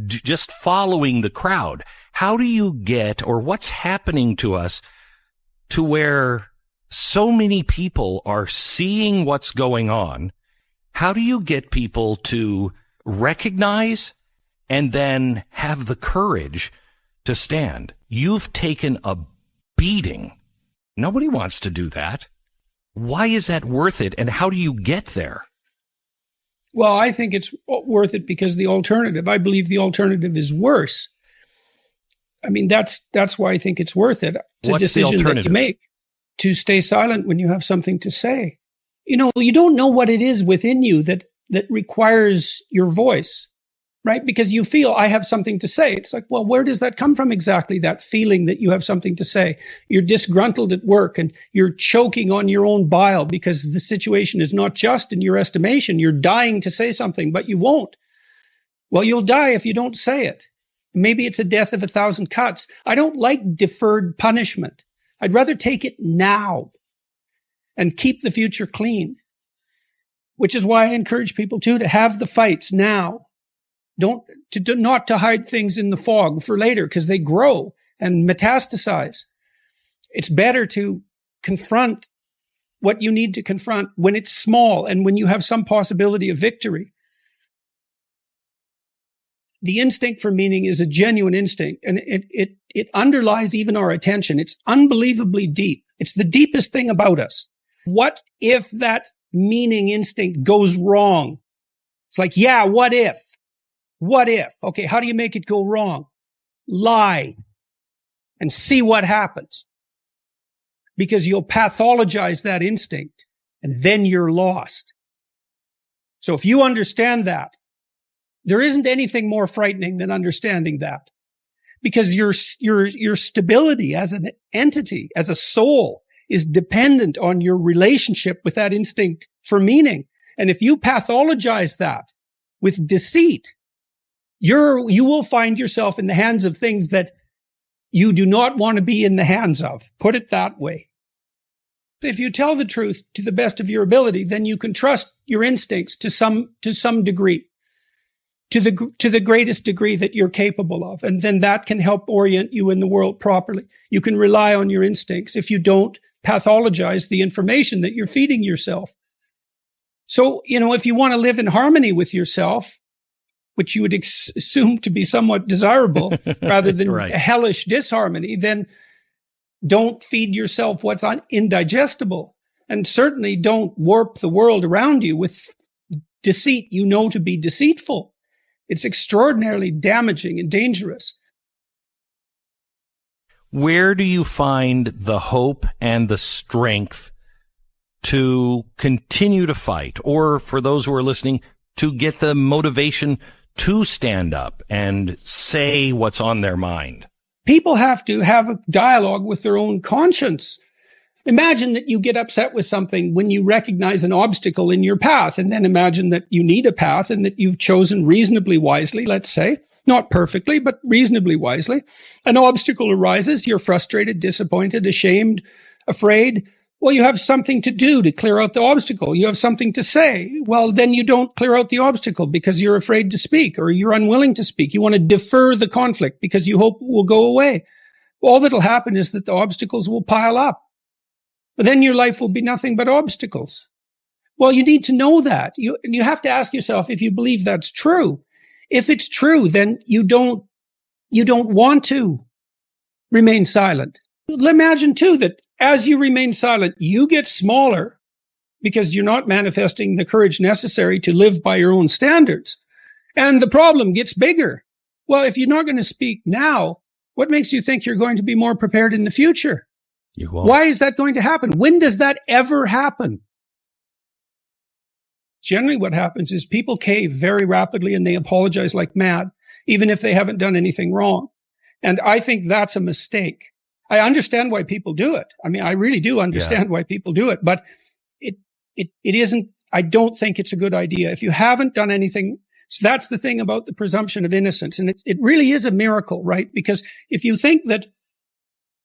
just following the crowd. How do you get, or what's happening to us to where so many people are seeing what's going on? How do you get people to recognize and then have the courage to stand? You've taken a beating. Nobody wants to do that. Why is that worth it? And how do you get there? Well, I think it's worth it because the alternative, I believe the alternative is worse. I mean, that's why I think it's worth it. It's What's a decision that you make to stay silent when you have something to say. You don't know what it is within you that requires your voice, right? Because you feel, I have something to say. It's like, well, where does that come from exactly, that feeling that you have something to say? You're disgruntled at work and you're choking on your own bile because the situation is not just in your estimation. You're dying to say something, but you won't. Well, you'll die if you don't say it. Maybe it's a death of 1,000 cuts. I don't like deferred punishment. I'd rather take it now and keep the future clean, which is why I encourage people to have the fights now. Not to hide things in the fog for later because they grow and metastasize. It's better to confront what you need to confront when it's small and when you have some possibility of victory. The instinct for meaning is a genuine instinct, and it underlies even our attention. It's unbelievably deep. It's the deepest thing about us. What if that meaning instinct goes wrong? It's like, yeah, what if? What if? Okay, how do you make it go wrong? Lie and see what happens. Because you'll pathologize that instinct and then you're lost. So if you understand that, there isn't anything more frightening than understanding that. Because your stability as an entity, as a soul, is dependent on your relationship with that instinct for meaning. And if you pathologize that with deceit, you will find yourself in the hands of things that you do not want to be in the hands of. Put it that way. If you tell the truth to the best of your ability, then you can trust your instincts to some degree, to the greatest degree that you're capable of. And then that can help orient you in the world properly. You can rely on your instincts if you don't pathologize the information that you're feeding yourself. So, if you want to live in harmony with yourself, which you would assume to be somewhat desirable rather than right. a hellish disharmony, then don't feed yourself what's indigestible. And certainly don't warp the world around you with deceit you know to be deceitful. It's extraordinarily damaging and dangerous. Where do you find the hope and the strength to continue to fight? Or for those who are listening, to get the motivation to stand up and say what's on their mind? People have to have a dialogue with their own conscience. Imagine that you get upset with something when you recognize an obstacle in your path, and then imagine that you need a path and that you've chosen reasonably wisely, let's say, not perfectly, but reasonably wisely. An obstacle arises, you're frustrated, disappointed, ashamed, afraid. Well, you have something to do to clear out the obstacle. You have something to say. Well, then you don't clear out the obstacle because you're afraid to speak or you're unwilling to speak. You want to defer the conflict because you hope it will go away. All that'll happen is that the obstacles will pile up. But then your life will be nothing but obstacles. Well, you need to know that. You have to ask yourself if you believe that's true. If it's true, then you don't want to remain silent. Imagine too that as you remain silent, you get smaller because you're not manifesting the courage necessary to live by your own standards. And the problem gets bigger. Well, if you're not going to speak now, what makes you think you're going to be more prepared in the future? You won't. Why is that going to happen? When does that ever happen? Generally what happens is people cave very rapidly and they apologize like mad, even if they haven't done anything wrong. And I think that's a mistake. I understand why people do it. I mean, I really do understand why people do it, but it isn't, I don't think it's a good idea. If you haven't done anything, so that's the thing about the presumption of innocence. And it really is a miracle, right? Because if you think that,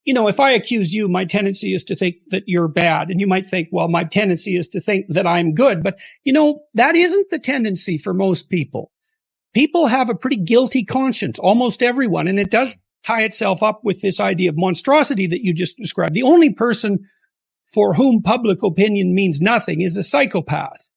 if I accuse you, my tendency is to think that you're bad. And you might think, well, my tendency is to think that I'm good. But, that isn't the tendency for most people. People have a pretty guilty conscience, almost everyone. And it does tie itself up with this idea of monstrosity that you just described. The only person for whom public opinion means nothing is a psychopath,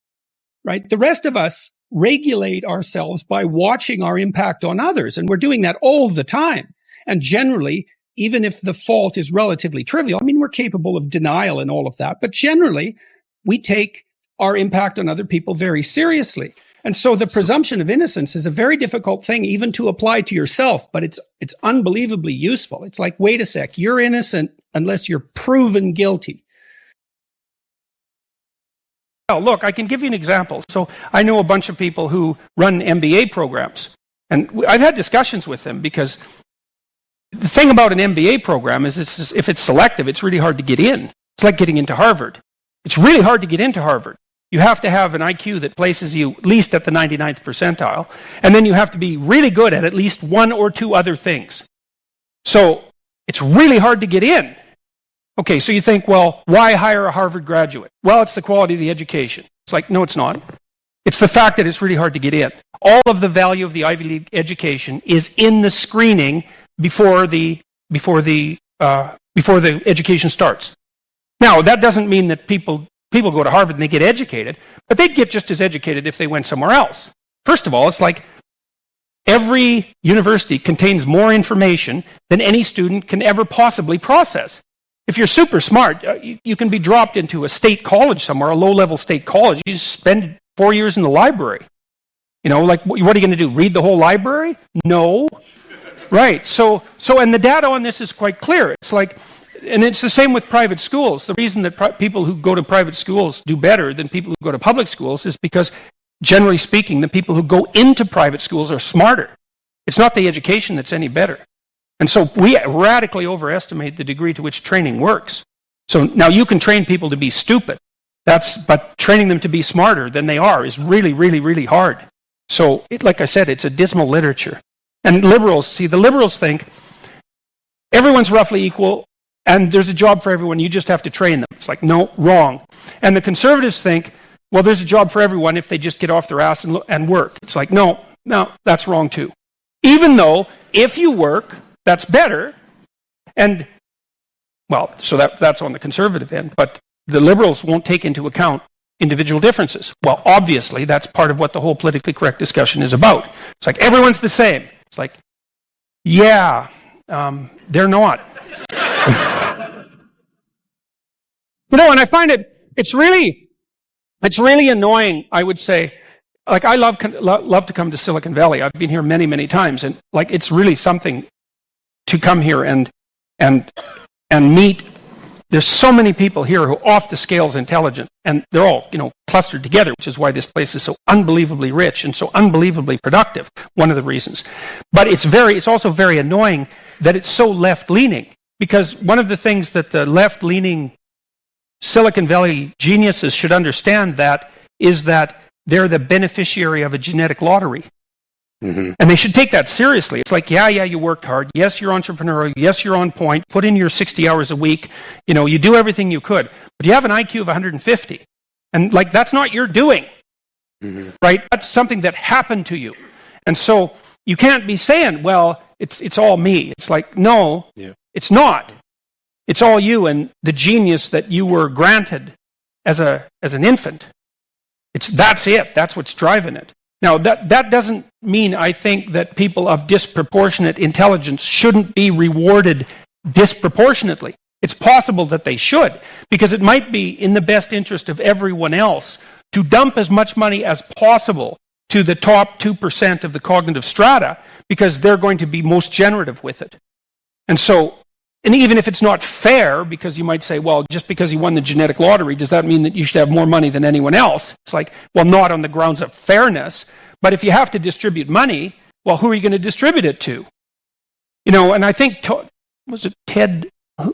right? The rest of us regulate ourselves by watching our impact on others. And we're doing that all the time. And generally, even if the fault is relatively trivial, I mean, we're capable of denial and all of that, but generally we take our impact on other people very seriously. And so the presumption of innocence is a very difficult thing even to apply to yourself, but it's unbelievably useful. It's like, wait a sec, you're innocent unless you're proven guilty. Well, look, I can give you an example. So I know a bunch of people who run MBA programs, and I've had discussions with them because the thing about an MBA program is if it's selective, it's really hard to get in. It's like getting into Harvard. It's really hard to get into Harvard. You have to have an IQ that places you at least at the 99th percentile, and then you have to be really good at least one or two other things. So it's really hard to get in. Okay, so you think, well, why hire a Harvard graduate? Well, it's the quality of the education. It's like, no, it's not. It's the fact that it's really hard to get in. All of the value of the Ivy League education is in the screening before the education starts. Now, that doesn't mean that people go to Harvard and they get educated, but they'd get just as educated if they went somewhere else. First of all, it's like every university contains more information than any student can ever possibly process. If you're super smart, you can be dropped into a state college somewhere, a low-level state college. You spend 4 years in the library. Like, what are you going to do? Read the whole library? No. Right. So, and the data on this is quite clear. It's like, and it's the same with private schools. The reason that people who go to private schools do better than people who go to public schools is because, generally speaking, the people who go into private schools are smarter. It's not the education that's any better. And so we radically overestimate the degree to which training works. So now you can train people to be stupid, but training them to be smarter than they are is really, really, really hard. So, like I said, it's a dismal literature. And the liberals think everyone's roughly equal and there's a job for everyone, you just have to train them. It's like, no, wrong. And the conservatives think, well, there's a job for everyone if they just get off their ass and work. It's like, no, that's wrong too. Even though, if you work, that's better. And, well, so that's on the conservative end. But the liberals won't take into account individual differences. Well, obviously, that's part of what the whole politically correct discussion is about. It's like, everyone's the same. It's like, yeah, they're not. And I find it's really annoying, I would say. Like, I love to come to Silicon Valley. I've been here many, many times. And, like, it's really something to come here and meet. There's so many people here who are off the scales intelligent, and they're all, clustered together, which is why this place is so unbelievably rich and so unbelievably productive, one of the reasons. But it's also very annoying that it's so left-leaning, because one of the things that the left-leaning Silicon Valley geniuses should understand is that they're the beneficiary of a genetic lottery. Mm-hmm. And they should take that seriously. It's like, yeah, you worked hard. Yes, you're entrepreneurial. Yes, you're on point. Put in your 60 hours a week. You do everything you could. But you have an IQ of 150. And, like, that's not your doing. Mm-hmm. Right? That's something that happened to you. And so you can't be saying, well, it's all me. It's like, no, It's not. It's all you and the genius that you were granted as an infant. That's it. That's what's driving it. Now, that doesn't mean, I think, that people of disproportionate intelligence shouldn't be rewarded disproportionately. It's possible that they should, because it might be in the best interest of everyone else to dump as much money as possible to the top 2% of the cognitive strata, because they're going to be most generative with it. And even if it's not fair, because you might say, well, just because you won the genetic lottery, does that mean that you should have more money than anyone else? It's like, well, not on the grounds of fairness, but if you have to distribute money, well, who are you going to distribute it to? And I think, was it Ted,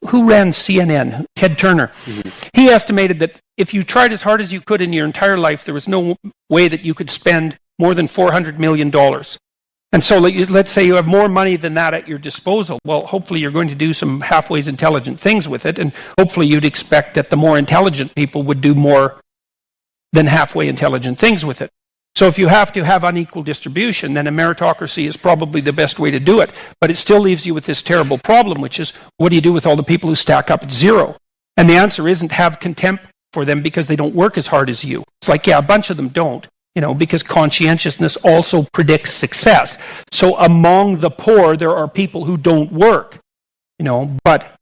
who ran CNN? Ted Turner. Mm-hmm. He estimated that if you tried as hard as you could in your entire life, there was no way that you could spend more than $400 million. And so let's say you have more money than that at your disposal. Well, hopefully you're going to do some halfway intelligent things with it, and hopefully you'd expect that the more intelligent people would do more than halfway intelligent things with it. So if you have to have unequal distribution, then a meritocracy is probably the best way to do it. But it still leaves you with this terrible problem, which is, what do you do with all the people who stack up at zero? And the answer isn't have contempt for them because they don't work as hard as you. It's like, yeah, a bunch of them don't. Because conscientiousness also predicts success. So among the poor, there are people who don't work, but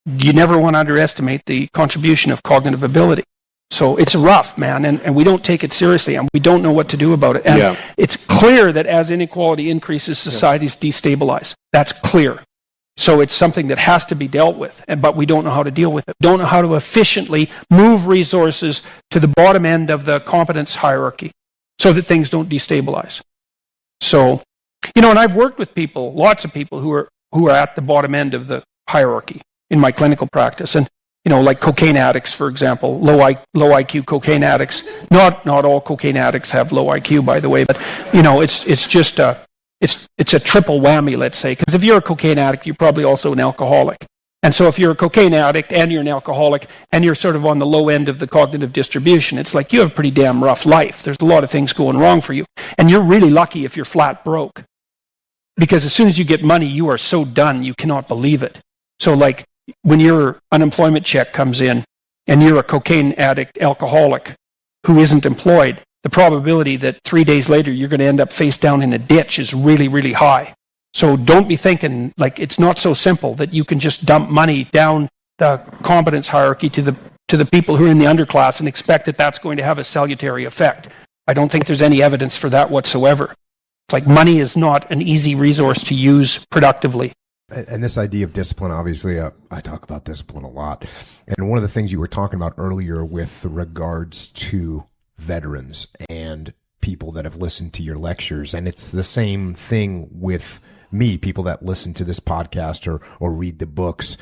you never want to underestimate the contribution of cognitive ability. So it's rough, man, and we don't take it seriously, and we don't know what to do about it. And it's clear that as inequality increases, societies destabilize. That's clear. So it's something that has to be dealt with, but we don't know how to deal with it. Don't know how to efficiently move resources to the bottom end of the competence hierarchy so that things don't destabilize. So, and I've worked with people, lots of people who are at the bottom end of the hierarchy in my clinical practice. And, like cocaine addicts, for example, low IQ cocaine addicts. Not all cocaine addicts have low IQ, by the way, but, it's just it's a triple whammy, let's say, because if you're a cocaine addict, you're probably also an alcoholic. And so if you're a cocaine addict and you're an alcoholic and you're sort of on the low end of the cognitive distribution, it's like you have a pretty damn rough life. There's a lot of things going wrong for you. And you're really lucky if you're flat broke. Because as soon as you get money, you are so done, you cannot believe it. So like when your unemployment check comes in and you're a cocaine addict alcoholic who isn't employed, the probability that 3 days later you're going to end up face down in a ditch is really, really high. So don't be thinking like it's not so simple that you can just dump money down the competence hierarchy to the people who are in the underclass and expect that that's going to have a salutary effect. I don't think there's any evidence for that whatsoever. Like money is not an easy resource to use productively. And this idea of discipline, obviously, I talk about discipline a lot. And one of the things you were talking about earlier with regards to veterans and people that have listened to your lectures, and it's the same thing with me, people that listen to this podcast or read the books.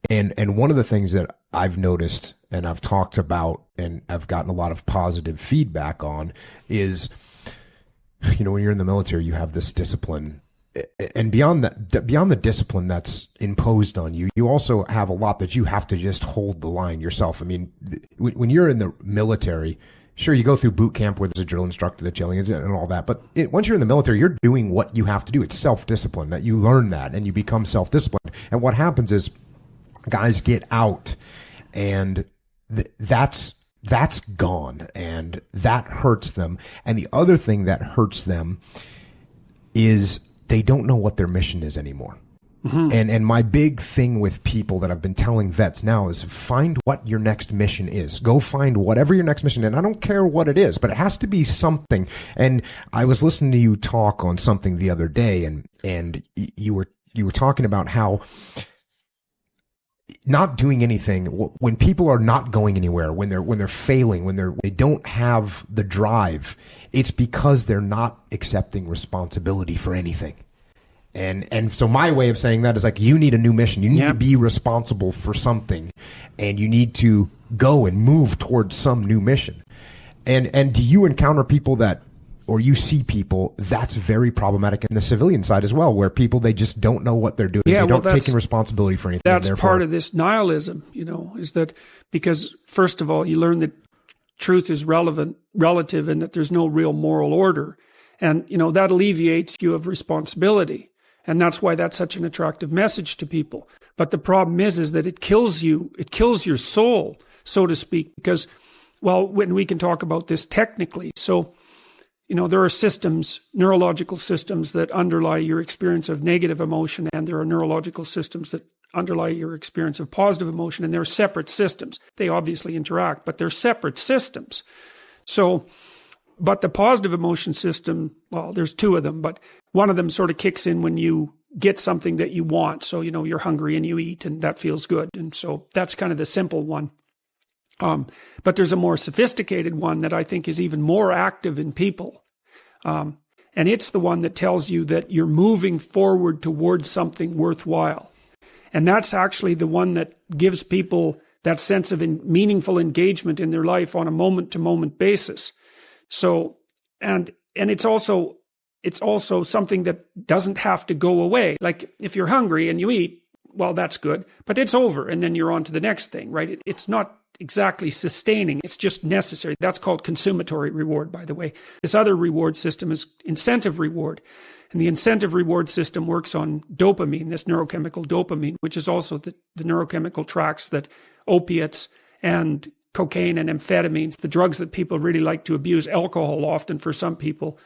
And one of the things that I've noticed and I've talked about and I've gotten a lot of positive feedback on is, when you're in the military, you have this discipline. And beyond the discipline that's imposed on you, you also have a lot that you have to just hold the line yourself. I mean, when you're in the military, sure, you go through boot camp where there's a drill instructor that's yelling and all that. But once you're in the military, you're doing what you have to do. It's self-discipline that you learn that and you become self-disciplined. And what happens is guys get out and that's gone and that hurts them. And the other thing that hurts them is they don't know what their mission is anymore. Mm-hmm. And my big thing with people that I've been telling vets now is find what your next mission is. Go find whatever your next mission is. And I don't care what it is, but it has to be something. And I was listening to you talk on something the other day and you were talking about how not doing anything, when people are not going anywhere, when they're failing, they don't have the drive, it's because they're not accepting responsibility for anything. And so my way of saying that is like, you need a new mission. You need to be responsible for something and you need to go and move towards some new mission. And do you encounter people or you see people that's very problematic in the civilian side as well, where people, they just don't know what they're doing. They don't take responsibility for anything. That's part of this nihilism, is that because first of all, you learn that truth is relative and that there's no real moral order. And, that alleviates you of responsibility. And that's why that's such an attractive message to people. But the problem is that it kills you. It kills your soul, so to speak, because, when we can talk about this technically. So, there are systems, neurological systems that underlie your experience of negative emotion, and there are neurological systems that underlie your experience of positive emotion, and they're separate systems. They obviously interact, but they're separate systems. So, but the positive emotion system, there's two of them, but one of them sort of kicks in when you get something that you want. So, you're hungry and you eat, and that feels good. And so that's kind of the simple one. But there's a more sophisticated one that I think is even more active in people. And it's the one that tells you that you're moving forward towards something worthwhile. And that's actually the one that gives people that sense of meaningful engagement in their life on a moment-to-moment basis. So, and it's also something that doesn't have to go away. Like if you're hungry and you eat, that's good, but it's over. And then you're on to the next thing, right? It's not exactly sustaining. It's just necessary. That's called consummatory reward, by the way. This other reward system is incentive reward. And the incentive reward system works on dopamine, this neurochemical dopamine, which is also the neurochemical tracks that opiates and cocaine and amphetamines, the drugs that people really like to abuse, alcohol often for some people,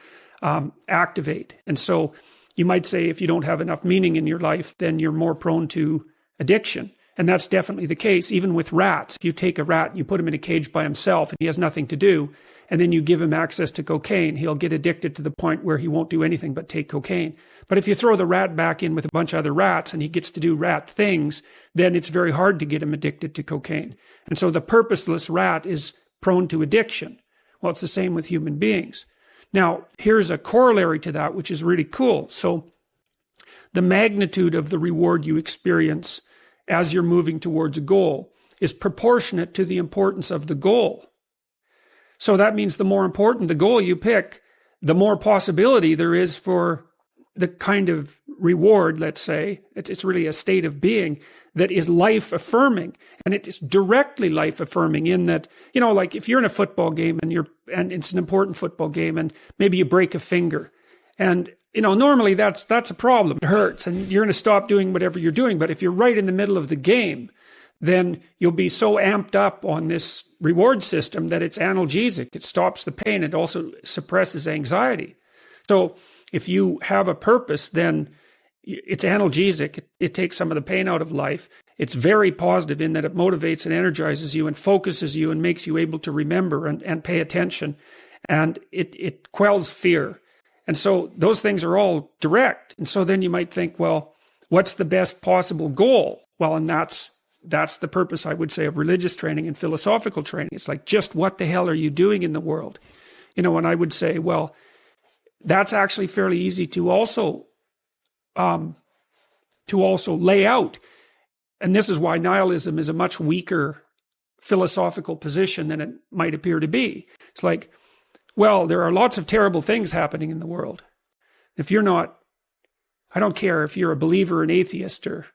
activate. And so you might say if you don't have enough meaning in your life, then you're more prone to addiction. And that's definitely the case, even with rats. If you take a rat and you put him in a cage by himself and he has nothing to do, and then you give him access to cocaine, he'll get addicted to the point where he won't do anything but take cocaine. But if you throw the rat back in with a bunch of other rats and he gets to do rat things, then it's very hard to get him addicted to cocaine. And so the purposeless rat is prone to addiction. Well, it's the same with human beings. Now, here's a corollary to that, which is really cool. So the magnitude of the reward you experience as you're moving towards a goal is proportionate to the importance of the goal. So that means the more important the goal you pick, the more possibility there is for the kind of reward, let's say, it's really a state of being that is life-affirming. And it is directly life-affirming in that, like if you're in a football game and it's an important football game and maybe you break a finger and normally that's a problem. It hurts and you're going to stop doing whatever you're doing. But if you're right in the middle of the game, then you'll be so amped up on this reward system that it's analgesic. It stops the pain. It also suppresses anxiety. So if you have a purpose, then it's analgesic. It takes some of the pain out of life. It's very positive in that it motivates and energizes you and focuses you and makes you able to remember and pay attention. And it quells fear. And so those things are all direct. And so then you might think, well, what's the best possible goal? Well, and that's the purpose, I would say, of religious training and philosophical training. It's like, just what the hell are you doing in the world? You know, and I would say, well, that's actually fairly easy to also lay out. And this is why nihilism is a much weaker philosophical position than it might appear to be. It's like, well, there are lots of terrible things happening in the world. If you're not, I don't care if you're a believer, an atheist, or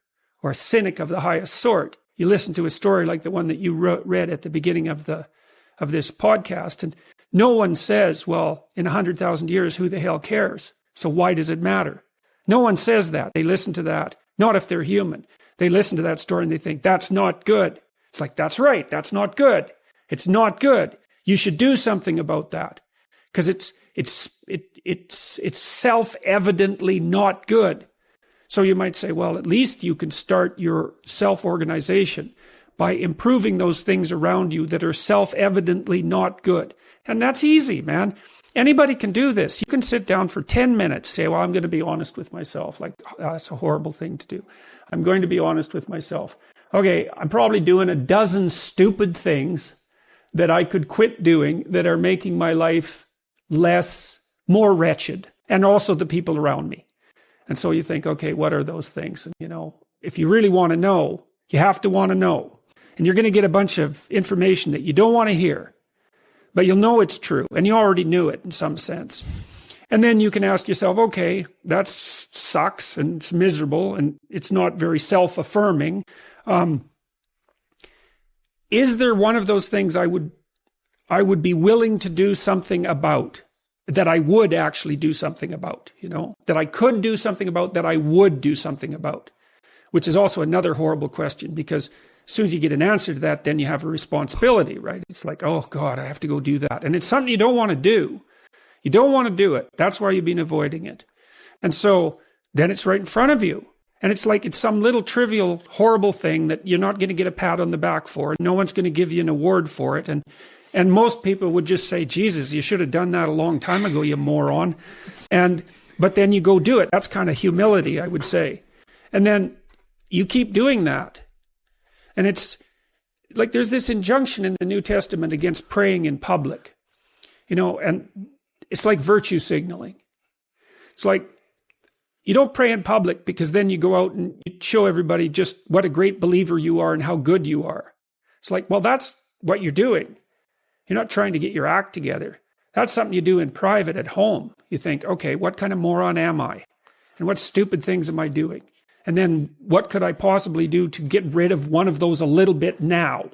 a cynic of the highest sort, you listen to a story like the one that you read at the beginning of this podcast, and no one says, well, in 100,000 years, who the hell cares? So why does it matter? No one says that. They listen to that. Not if they're human. They listen to that story and they think, that's not good. It's like, that's right. That's not good. It's not good. You should do something about that. Because it's self-evidently not good. So you might say, well, at least you can start your self-organization by improving those things around you that are self-evidently not good. And that's easy, man. Anybody can do this. You can sit down for 10 minutes, say, well, I'm going to be honest with myself. Like, that's a horrible thing to do. I'm going to be honest with myself. Okay, I'm probably doing a dozen stupid things that I could quit doing that are making my life more wretched, and also the people around me. And so you think, okay, what are those things? And, you know, if you really want to know, you have to want to know. And you're going to get a bunch of information that you don't want to hear, but you'll know it's true. And you already knew it in some sense. And then you can ask yourself, okay, that sucks and it's miserable and it's not very self-affirming. Is there one of those things I would be willing to do something about, that I would actually do something about, you know, that I could do something about, that I would do something about, which is also another horrible question, because as soon as you get an answer to that, then you have a responsibility, right? It's like, oh God, I have to go do that. And it's something you don't want to do. You don't want to do it. That's why you've been avoiding it. And so then it's right in front of you. And it's like it's some little trivial, horrible thing that you're not going to get a pat on the back for. No one's going to give you an award for it. And most people would just say, Jesus, you should have done that a long time ago, you moron. But then you go do it. That's kind of humility, I would say. And then you keep doing that. And it's like there's this injunction in the New Testament against praying in public. You know, and it's like virtue signaling. It's like you don't pray in public because then you go out and you show everybody just what a great believer you are and how good you are. It's like, well, that's what you're doing. You're not trying to get your act together. That's something you do in private at home. You think, okay, what kind of moron am I? And what stupid things am I doing? And then what could I possibly do to get rid of one of those a little bit now?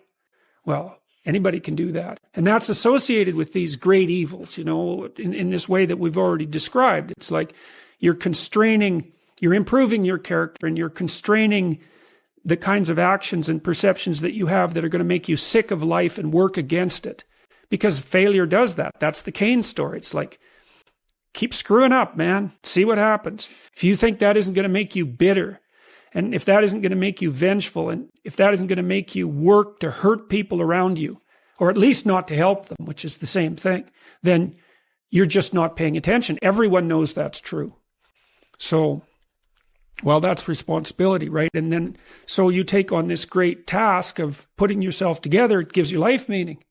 Well, anybody can do that. And that's associated with these great evils, you know, in this way that we've already described. It's like you're improving your character and you're constraining the kinds of actions and perceptions that you have that are going to make you sick of life and work against it. Because failure does that. That's the Cain story. It's like, keep screwing up, man. See what happens. If you think that isn't going to make you bitter, and if that isn't going to make you vengeful, and if that isn't going to make you work to hurt people around you, or at least not to help them, which is the same thing, then you're just not paying attention. Everyone knows that's true. So, well, that's responsibility, right? And then, so you take on this great task of putting yourself together. It gives you life meaning.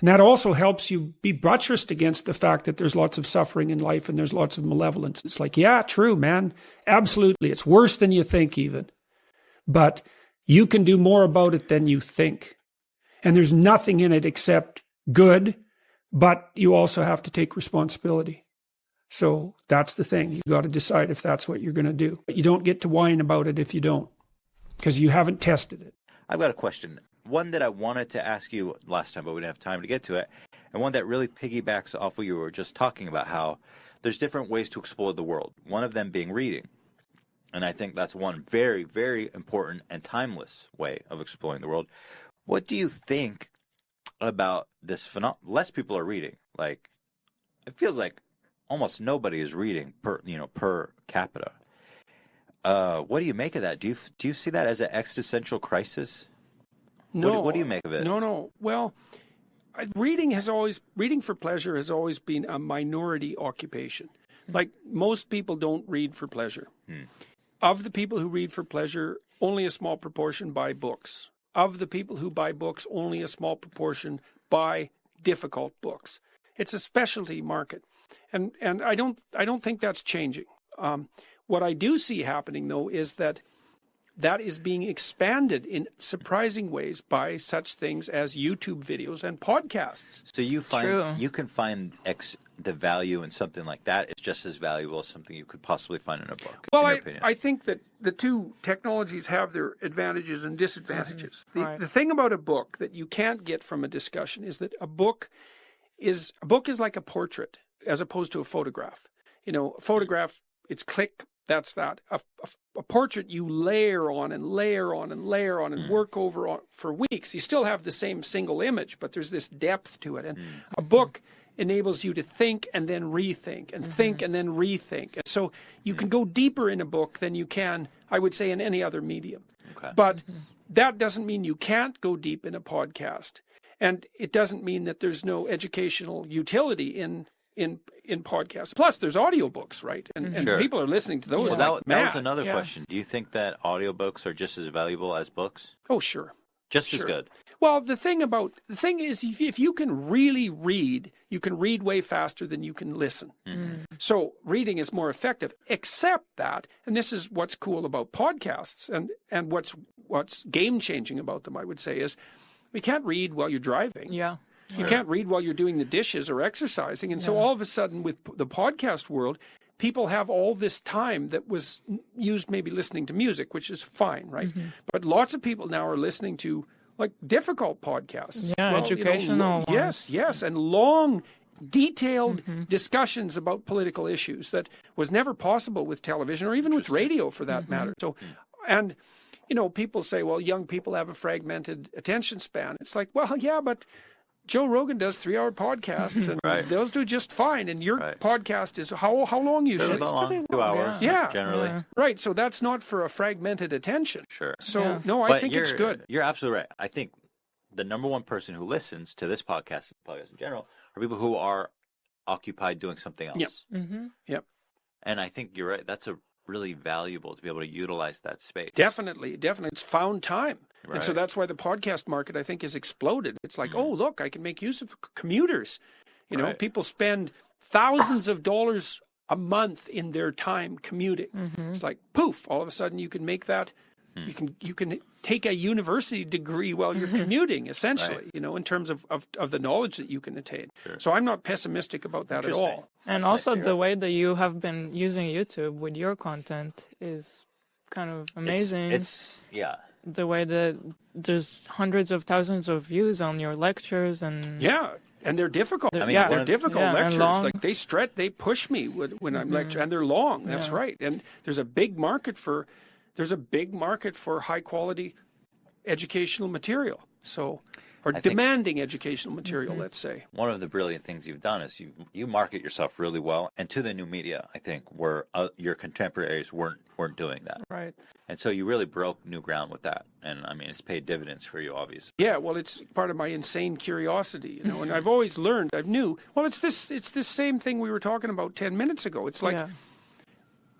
And that also helps you be buttressed against the fact that there's lots of suffering in life and there's lots of malevolence. It's like, yeah, true, man. Absolutely. It's worse than you think even. But you can do more about it than you think. And there's nothing in it except good, but you also have to take responsibility. So that's the thing. You got to decide if that's what you're going to do. But you don't get to whine about it if you don't, because you haven't tested it. I've got a question. One that I wanted to ask you last time, but we didn't have time to get to it, and one that really piggybacks off what you were just talking about, how there's different ways to explore the world, one of them being reading. And I think that's one very, very important and timeless way of exploring the world. What do you think about this phenomenon? Less people are reading. Like, it feels like almost nobody is reading per capita. What do you make of that? Do you see that as an existential crisis? No. What do you make of it? No. Well, reading for pleasure has always been a minority occupation. Like, most people don't read for pleasure. Of the people who read for pleasure, only a small proportion buy books. Of the people who buy books, only a small proportion buy difficult books. It's a specialty market, and I don't think that's changing. What I do see happening, though, is that is being expanded in surprising ways by such things as YouTube videos and podcasts. So you can find the value in something like that is just as valuable as something you could possibly find in a book. Well, I think that the two technologies have their advantages and disadvantages. The thing about a book that you can't get from a discussion is that a book is like a portrait as opposed to a photograph. A photograph, it's click. That's that. A portrait you layer on and layer on and layer on and work over on for weeks. You still have the same single image, but there's this depth to it. And a book enables you to think and then rethink and think and then rethink. And so you can go deeper in a book than you can, I would say, in any other medium. Okay. But that doesn't mean you can't go deep in a podcast. And it doesn't mean that there's no educational utility in podcasts. Plus, there's audiobooks, right? And Sure. people are listening to those. Well, like that was mad. another question. Do you think that audiobooks are just as valuable as books? Oh, sure. Just as good. Well, the thing is, if you can really read, you can read way faster than you can listen. So reading is more effective, except that, and this is what's cool about podcasts and what's game-changing about them, I would say, is we can't read while you're driving. Yeah. You can't read while you're doing the dishes or exercising. And so all of a sudden with the podcast world, people have all this time that was used maybe listening to music, which is fine, right? But lots of people now are listening to like difficult podcasts. Yeah, educational ones. Yes. And long, detailed discussions about political issues that was never possible with television or even with radio for that matter. So, and, people say, well, young people have a fragmented attention span. It's like, well, yeah, but Joe Rogan does 3-hour podcasts, and those do just fine. And your podcast is how long usually? Long, 2 hours. Yeah, generally. Yeah. Right. So that's not for a fragmented attention. Sure. So no, I think it's good. You're absolutely right. I think the number one person who listens to this podcast in general are people who are occupied doing something else. Yep. And I think you're right. That's really valuable to be able to utilize that space. Definitely. It's found time. Right. And so that's why the podcast market, I think, has exploded. It's like, oh, look, I can make use of commuters. People spend thousands of dollars a month in their time commuting. It's like, poof, all of a sudden you can make that. You can take a university degree while you're commuting, essentially, in terms of the knowledge that you can attain. Sure. So I'm not pessimistic about that at all. And also the way that you have been using YouTube with your content is kind of amazing. It's the way that there's hundreds of thousands of views on your lectures and and they're difficult. They're difficult lectures. Like they push me when I'm lecturing, and they're long. That's right. And there's a big market for high quality educational material. So, or demanding educational material, let's say. One of the brilliant things you've done is you market yourself really well, and to the new media, I think, where your contemporaries weren't doing that. Right. And so you really broke new ground with that, and I mean, it's paid dividends for you, obviously. Yeah, well, it's part of my insane curiosity, and I've always learned. It's this same thing we were talking about 10 minutes ago. It's like.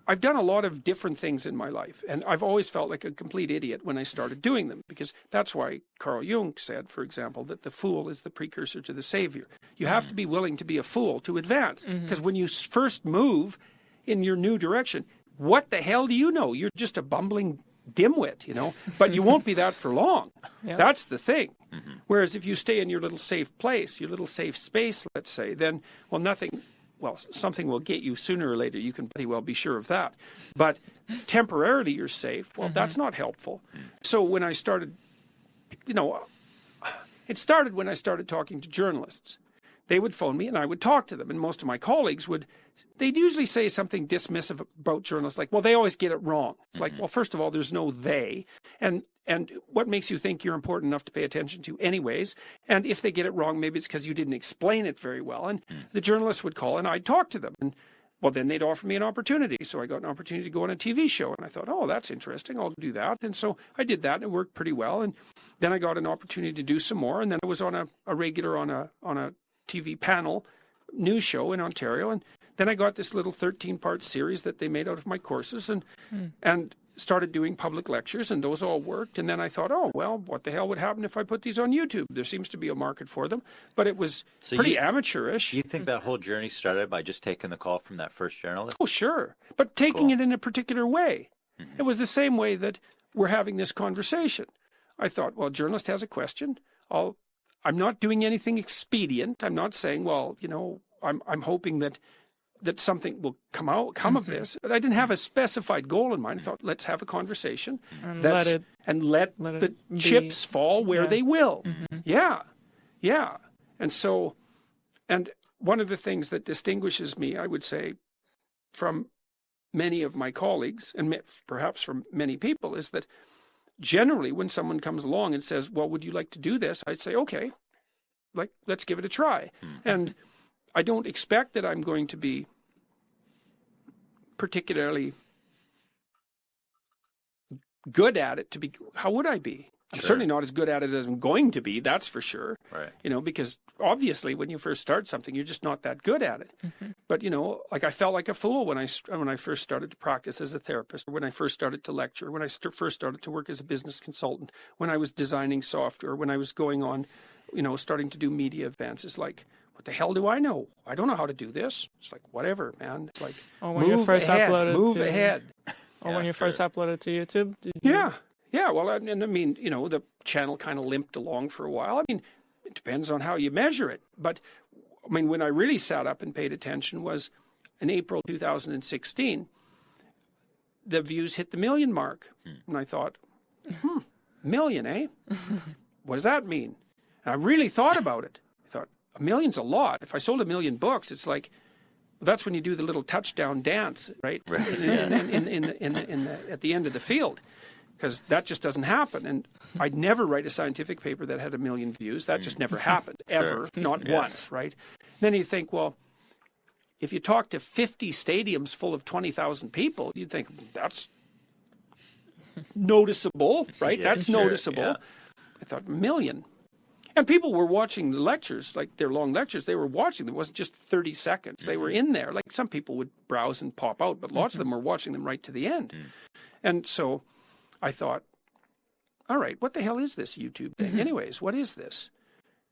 I've done a lot of different things in my life, and I've always felt like a complete idiot when I started doing them, because that's why Carl Jung said, for example, that the fool is the precursor to the savior. You have to be willing to be a fool to advance, because when you first move in your new direction, what the hell do you know? You're just a bumbling dimwit, but you won't be that for long. That's the thing. Whereas if you stay in your little safe place, your little safe space, let's say, then, something will get you sooner or later. You can pretty well be sure of that. But temporarily you're safe. Well, that's not helpful. So when I started, it started when I started talking to journalists. They would phone me and I would talk to them. And most of my colleagues they'd usually say something dismissive about journalists, like, well, they always get it wrong. It's like, well, first of all, there's no they. And what makes you think you're important enough to pay attention to anyways? And if they get it wrong, maybe it's because you didn't explain it very well. And the journalists would call and I'd talk to them. And well, then they'd offer me an opportunity. So I got an opportunity to go on a TV show, and I thought, oh, that's interesting. I'll do that. And so I did that, and it worked pretty well. And then I got an opportunity to do some more, and then I was on a regular on a TV panel news show in Ontario, and then I got this little 13-part series that they made out of my courses, and started doing public lectures, and those all worked. And then I thought, oh, well, what the hell would happen if I put these on YouTube? There seems to be a market for them, but it was pretty amateurish. You think that whole journey started by just taking the call from that first journalist? Oh, sure, but taking it in a particular way. It was the same way that we're having this conversation. I thought, well, a journalist has a question. I'm not doing anything expedient. I'm not saying, well, you know, I'm hoping that something will come of this. But I didn't have a specified goal in mind. I thought, let's have a conversation And let the chips fall where they will. Yeah. And so, and one of the things that distinguishes me, I would say, from many of my colleagues, and perhaps from many people, is that generally when someone comes along and says, well, would you like to do this? I'd say, okay, let's give it a try. And I don't expect that I'm going to be particularly good at it how would I be? I'm certainly not as good at it as I'm going to be, that's for sure. Right. You know, because obviously when you first start something, you're just not that good at it. But, you know, like I felt like a fool when I first started to practice as a therapist, when I first started to lecture, when I first started to work as a business consultant, when I was designing software, when I was going on, you know, starting to do media events. It's like, what the hell do I know? I don't know how to do this. It's like, whatever, man. It's like, move ahead. Or when you first uploaded to YouTube? Yeah, well, I mean, you know, the channel kind of limped along for a while. I mean, it depends on how you measure it. But, I mean, when I really sat up and paid attention was in April 2016, the views hit the 1 million mark. And I thought, million, eh? What does that mean? And I really thought about it. I thought, 1 million's a lot. If I sold 1 million books, it's like, that's when you do the little touchdown dance, right? At the end of the field. Because that just doesn't happen. And I'd never write a scientific paper that had 1 million views. That just never happened, ever, not once, right? Then you think, well, if you talk to 50 stadiums full of 20,000 people, you'd think, that's noticeable, right? That's noticeable. Yeah. I thought, 1 million. And people were watching the lectures, like their long lectures. They were watching them. It wasn't just 30 seconds. They were in there. Like some people would browse and pop out, but lots of them were watching them right to the end. And so I thought, all right, what the hell is this YouTube thing? Anyways, what is this?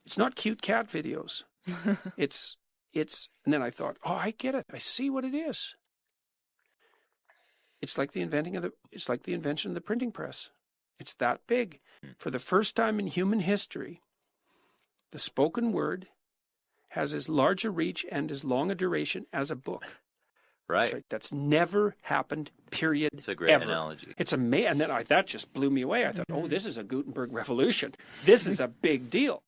It's not cute cat videos. It's, and then I thought, oh, I get it. I see what it is. It's like the invention of the printing press. It's that big. For the first time in human history, the spoken word has as large a reach and as long a duration as a book. Right. That's never happened, period. It's a great analogy. It's amazing. And then that just blew me away. I thought, oh, this is a Gutenberg revolution. This is a big deal.